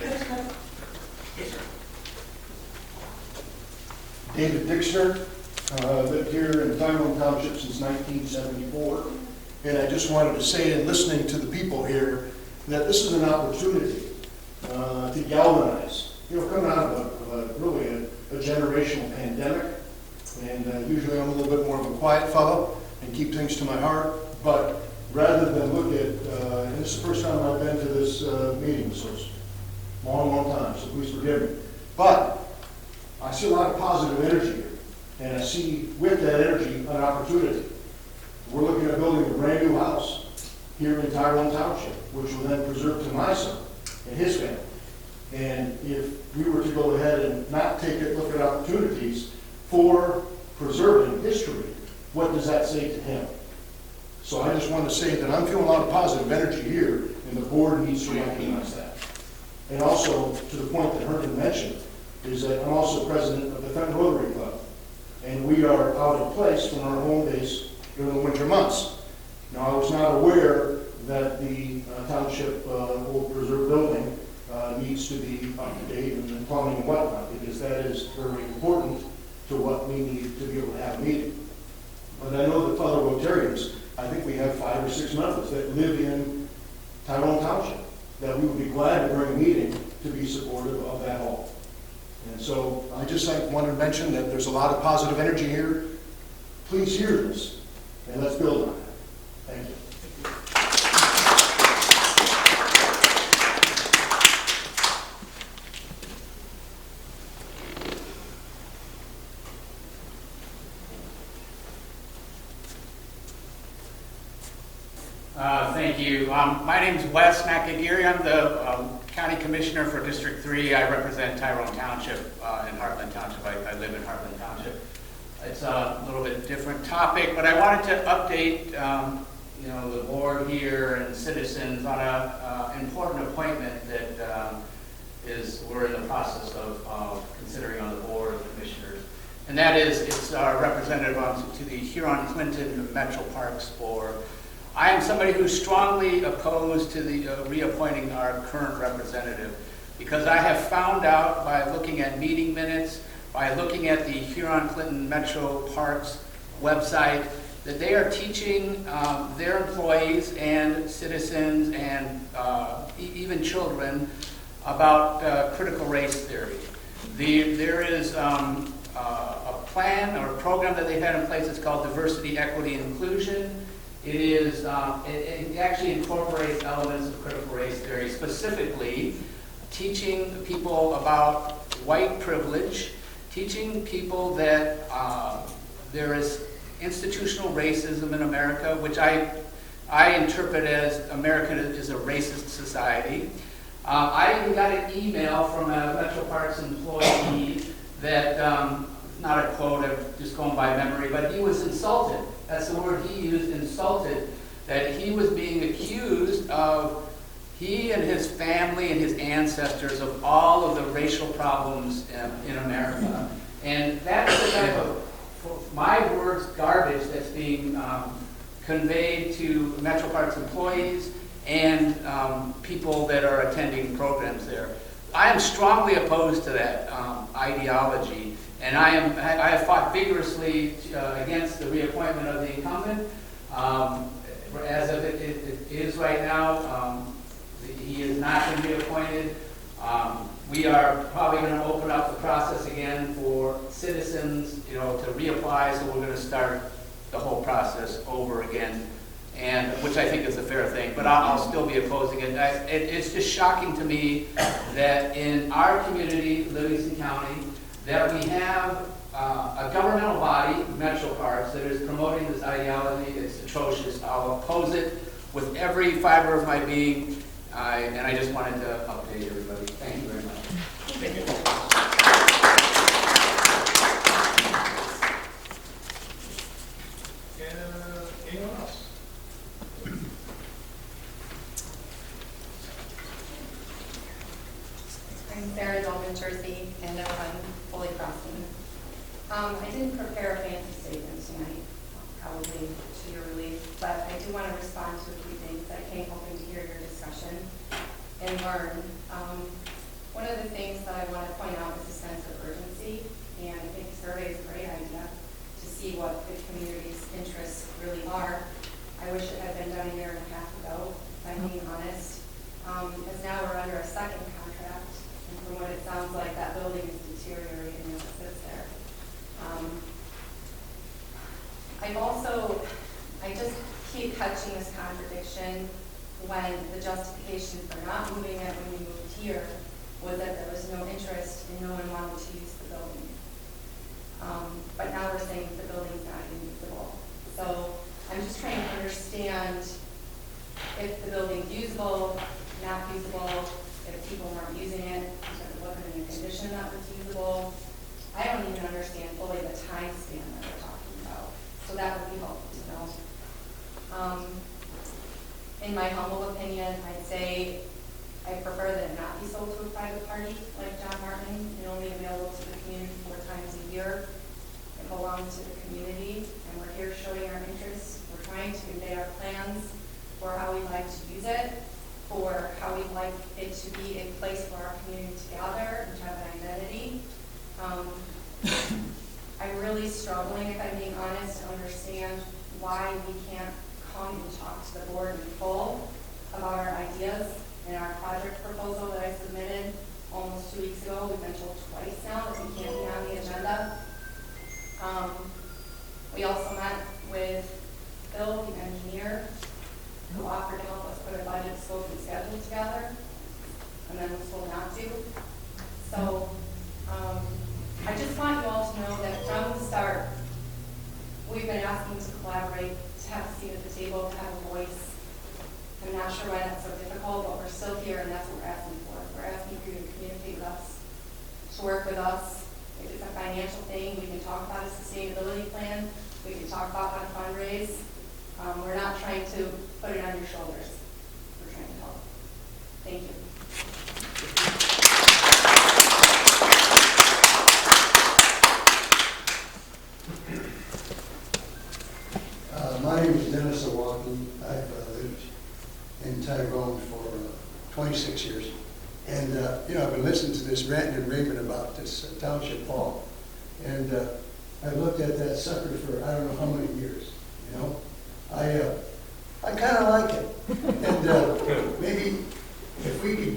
Yes, sir. David Dixner, lived here in Tyrone Township since 1974. And I just wanted to say, in listening to the people here, that this is an opportunity to galvanize. You know, coming out of really a generational pandemic, and usually I'm a little bit more of a quiet fellow and keep things to my heart, but rather than look at, and this is the first time I've been to this meeting, so it's a long time, so please forgive me. But I see a lot of positive energy here, and I see with that energy an opportunity. We're looking at building a brand new house here in Tyrone Township, which will then preserve to my son and his family. And if we were to go ahead and not look at opportunities for preserving history, what does that say to him? So I just want to say that I'm feeling a lot of positive energy here, and the board needs to recognize that. And also, to the point that Herman mentioned, is that I'm also president of the Fenton Rotary Club, and we are out of place from our home base during the winter months. Now, I was not aware that the township old preserve building needs to be up to date and plumbing and whatnot, because that is very important to what we need to be able to have a meeting. But I know that fellow Rotarians, I think we have 5 or 6 members that live in Tyrone Township, that we would be glad to bring a meeting to be supportive of that hall. And so I just wanted to mention that there's a lot of positive energy here. Please hear this, and let's build on that. Thank you. Thank you. My name is Wes Nakagiri. I'm the County Commissioner for District 3. I represent Tyrone Township in Heartland Township. I live in Heartland Township. It's a little bit different topic, but I wanted to update the board here and citizens on an important appointment that we're in the process of considering on the Board of Commissioners. And that is, it's our representative to the Huron-Clinton Metro Parks Board. I am somebody who's strongly opposed to the reappointing our current representative, because I have found out by looking at meeting minutes, by looking at the Huron-Clinton Metro Parks website, that they are teaching their employees and citizens and even children about critical race theory. There is a plan or a program that they've had in place. It's called Diversity, Equity, and Inclusion. It actually incorporates elements of critical race theory, specifically teaching people about white privilege, teaching people that there is institutional racism in America, which I interpret as America is a racist society. I even got an email from a Metro Parks employee that, not a quote, I'm just going by memory, but he was insulted. That's the word he used, insulted, that he was being accused of, he and his family and his ancestors, of all of the racial problems in America. And that's the type of, for my words, garbage that's being conveyed to Metro Parks employees and people that are attending programs there. I am strongly opposed to that ideology, and I have fought vigorously against the reappointment of the incumbent. As of it is right now, He is not going to be appointed. We are probably going to open up the process again for citizens, to reapply, so we're going to start the whole process over again, and which I think is a fair thing, but I'll still be opposing it. It's just shocking to me that in our community, Livingston County, that we have a governmental body, Metro Parks, that is promoting this ideology. It's atrocious. I'll oppose it with every fiber of my being, and I just wanted to update everybody. Thank you very much. Thank you. Anyone else? I'm Sarah Dolman, Jersey, and I'm fully crossing. I didn't prepare a fancy statement tonight, probably to your relief, but I do want to respond to a few things. I came hoping to hear your discussion and learn. One of the things that I want to point out is a sense of urgency, and I think the survey is a great idea to see what the community's interests really are. I wish it had been done a year and a half ago, if I'm being honest, because now we're under a second contract, and from what it sounds like, that building is deteriorating as it sits there. I just keep catching this contradiction when the justification for not moving it when we moved here was that there was no interest and no one wanted to use the building. But now we're saying the building's not even usable. So I'm just trying to understand if the building's usable, not usable, if people weren't using it, because it wasn't in a condition that was usable. I don't even understand fully the time span that we're talking about. So that would be helpful to know. In my humble opinion, I'd say I prefer that it not be sold to a private party like John Martin and only available to the community 4 times a year. It belongs to the community, and we're here showing our interests. We're trying to convey our plans for how we'd like to use it, for how we'd like it to be a place for our community to gather and to have an identity. I'm really struggling, if I'm being honest, to understand why we can't come and talk to the board in full about our ideas and our project proposal that I submitted almost 2 weeks ago. We've been told twice now that we can't be on the agenda. We also met with Bill, the engineer, who offered to help us put a budget, scope, and schedule together, and then was told not to. So I just want you all to know that from the start, we've been asking to collaborate, to have a seat at the table, to have a voice. I'm not sure why that's so difficult, but we're still here, and that's what we're asking for. We're asking for you to communicate with us, to work with us. If it's a financial thing, we can talk about a sustainability plan. We can talk about how to fundraise. We're not trying to put it on your shoulders. We're trying to help. Thank you. My name is Dennis Owaki. I've lived in Tyrone for 26 years. And, I've been listening to this ranting and raving about this township hall. And I've looked at that sucker for I don't know how many years, I kind of like it. And maybe if we could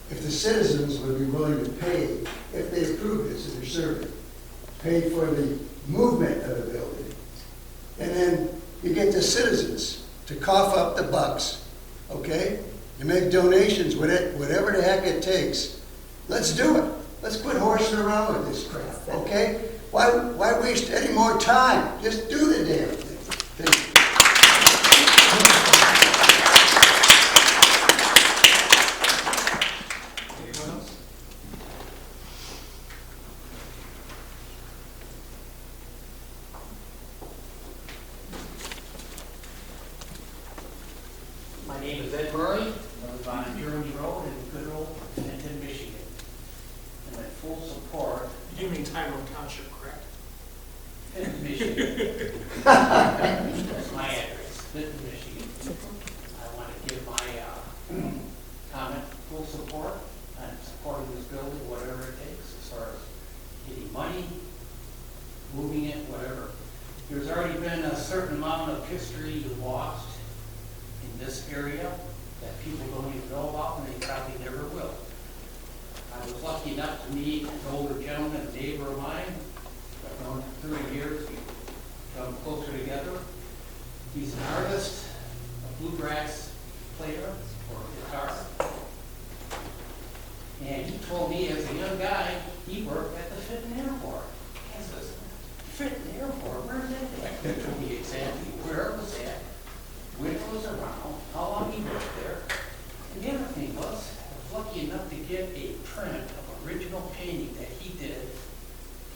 if the citizens would be willing to pay, if they approve this in their survey, pay for the movement of the building. And then you get the citizens to cough up the bucks, okay? You make donations with it, whatever the heck it takes. Let's do it. Let's quit horsing around with this crap, okay? Why waste any more time? Just do the damn thing. Thank you. Anyone else? My name is Ed Murray. I live on Jeremy Road in Goodell, Clinton, Michigan. I'm in full support. You mean Tyrone Township, correct? Clinton, Michigan. That's my address, Clinton, Michigan. I want to give my comment full support. I'm supporting this building, whatever it takes, as far as getting money, moving it, whatever. There's already been a certain amount of history lost in this area that people don't even know about, and they probably never will. I was lucky enough to meet an older gentleman, a neighbor of mine, I've known for 30 years, we've come closer together. He's an artist, a bluegrass player, or guitar. And he told me as a young guy, he worked at the Fitton Airport. I says, Fitton Airport, where's that at? He told me exactly where it was at, when it was around, how long he worked there. And the other thing was, I was lucky enough to get a print of original painting that he did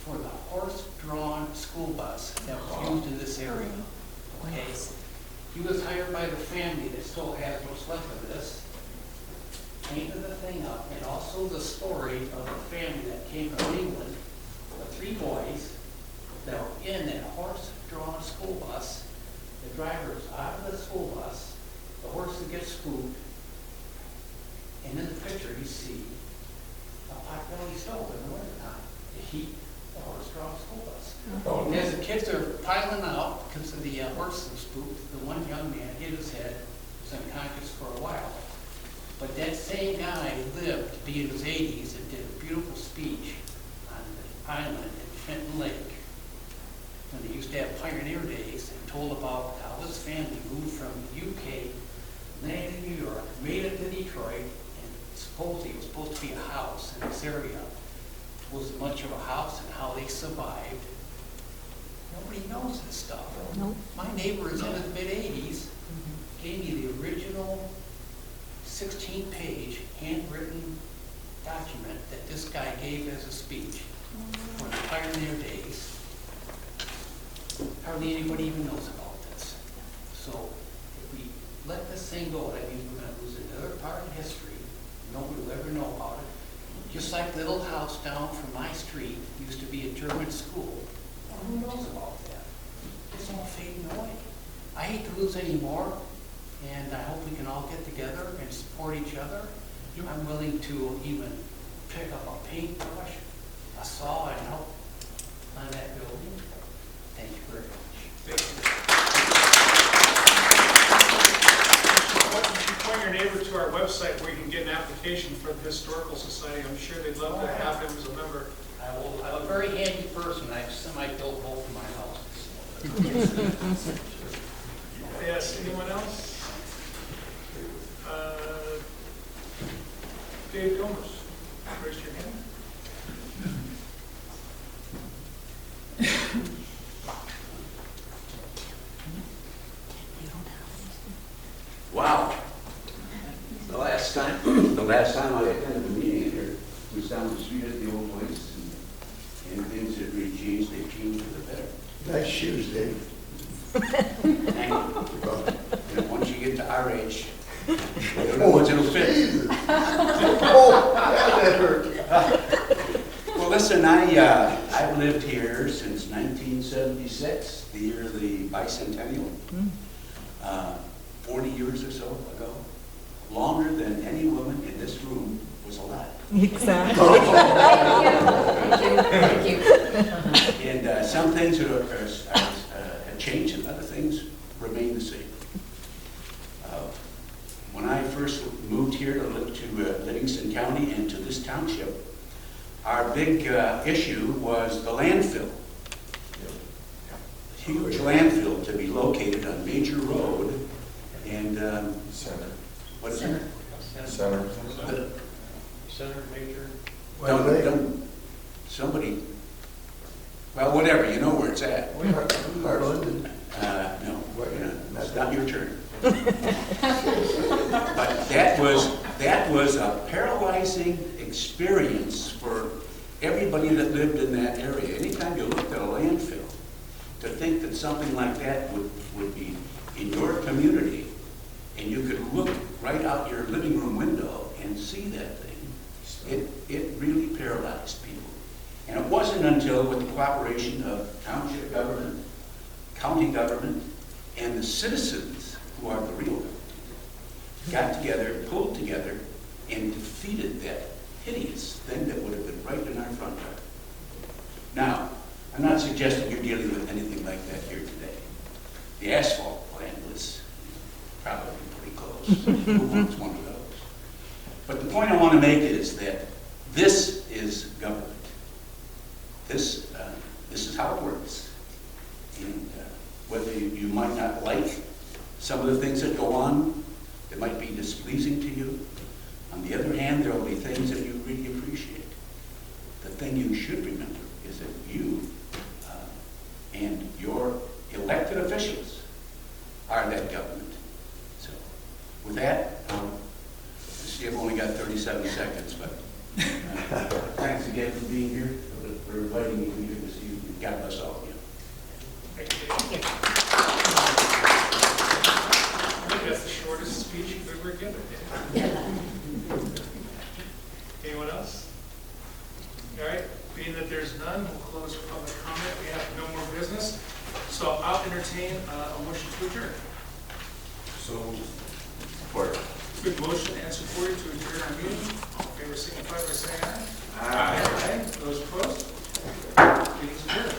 for the horse-drawn school bus that was used in this area. Okay? He was hired by the family that still has what's left of this, painted the thing up, and also the story of the family that came from England, the 3 boys that were in that horse-drawn school bus. The driver's out of the school bus, the horse that gets spooked, and in the picture you see a pot-belly stove in the wintertime to heat the horse-drawn school bus. And as the kids are piling out because of the horse was spooked, the one young man hit his head, was unconscious for a while. But that same guy lived to be in his 80s and did a beautiful speech on the island at Fenton Lake when they used to have pioneer days, and told about how his family moved from the UK, landed in New York, made it to Detroit, and supposedly it was supposed to be a house in this area. It was much of a house, and how they survived. Nobody knows this stuff. Nope. My neighbor is in his mid-80s, gave me the original 16-page handwritten document that this guy gave as a speech for the pioneer days. Hardly anybody even knows about this. So if we let this thing go, that means we're going to lose another part of history. Nobody will ever know about it. Just like Little House down from my street used to be a German school. Well, who knows about that? It's all fading away. I hate to lose any more, and I hope we can all get together and support each other. I'm willing to even pick up a paintbrush, a saw, and help on that building. Thank you very much. Thank you. You should point your neighbor to our website where you can get an application for the Historical Society. I'm sure they'd love to have him as a member. I'm a very handy person. I've semi-built both of my houses. Yes, anyone else? Dave Gomez, raise your hand. Wow. The last time I attended a meeting here was down the street at the old place, and things had really changed. They changed for the better. Nice shoes, Dave. Thank you. And once you get to our age, you don't know what it'll fit. Oh, that hurt. Well, listen, I've lived here since 1976, the year of the bicentennial. 40 years or so ago, longer than any woman in this room was alive. Exactly. Thank you. And some things have changed, and other things remain the same. When I first moved here to Livingston County and to this township, our big issue was the landfill. A huge landfill to be located on Major Road and Center. what is it? Center. Center, Major. Don't, somebody, well, whatever, you know where it's at. Harlan. No, that's not your turn. But that was a paralyzing experience for everybody that lived in that area. Anytime you looked at a landfill, to think that something like that would be in your community, and you could look right out your living room window and see that thing, it really paralyzed people. And it wasn't until, with the cooperation of township government, county government, and the citizens, who are the real government, got together, pulled together, and defeated that hideous thing that would have been right in our front yard. Now, I'm not suggesting you're dealing with anything like that here today. The asphalt plant was probably pretty close. Who wants one of those? But the point I want to make is that this is government. This is how it works. And whether you might not like some of the things that go on that might be displeasing to you, on the other hand, there will be things that you really appreciate. The thing you should remember is that you and your elected officials are that government. So with that, I see I've only got 37 seconds, but thanks again for being here, for inviting me here to see you. God bless all of you. Thank you. I think that's the shortest speech you've ever given. Anyone else? All right, being that there's none, we'll close public comment. We have no more business. So I'll entertain a motion to adjourn. So, Support. Good motion and supported to adjourn our meeting. All in favor, signify by saying aye. Aye. Aye. Those opposed? Meeting's adjourned.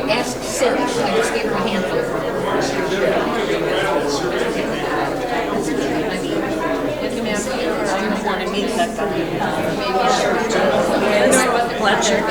Ask Cindy, I just gave her a handful. I want to meet that guy. Maybe a shirt. Pleasure.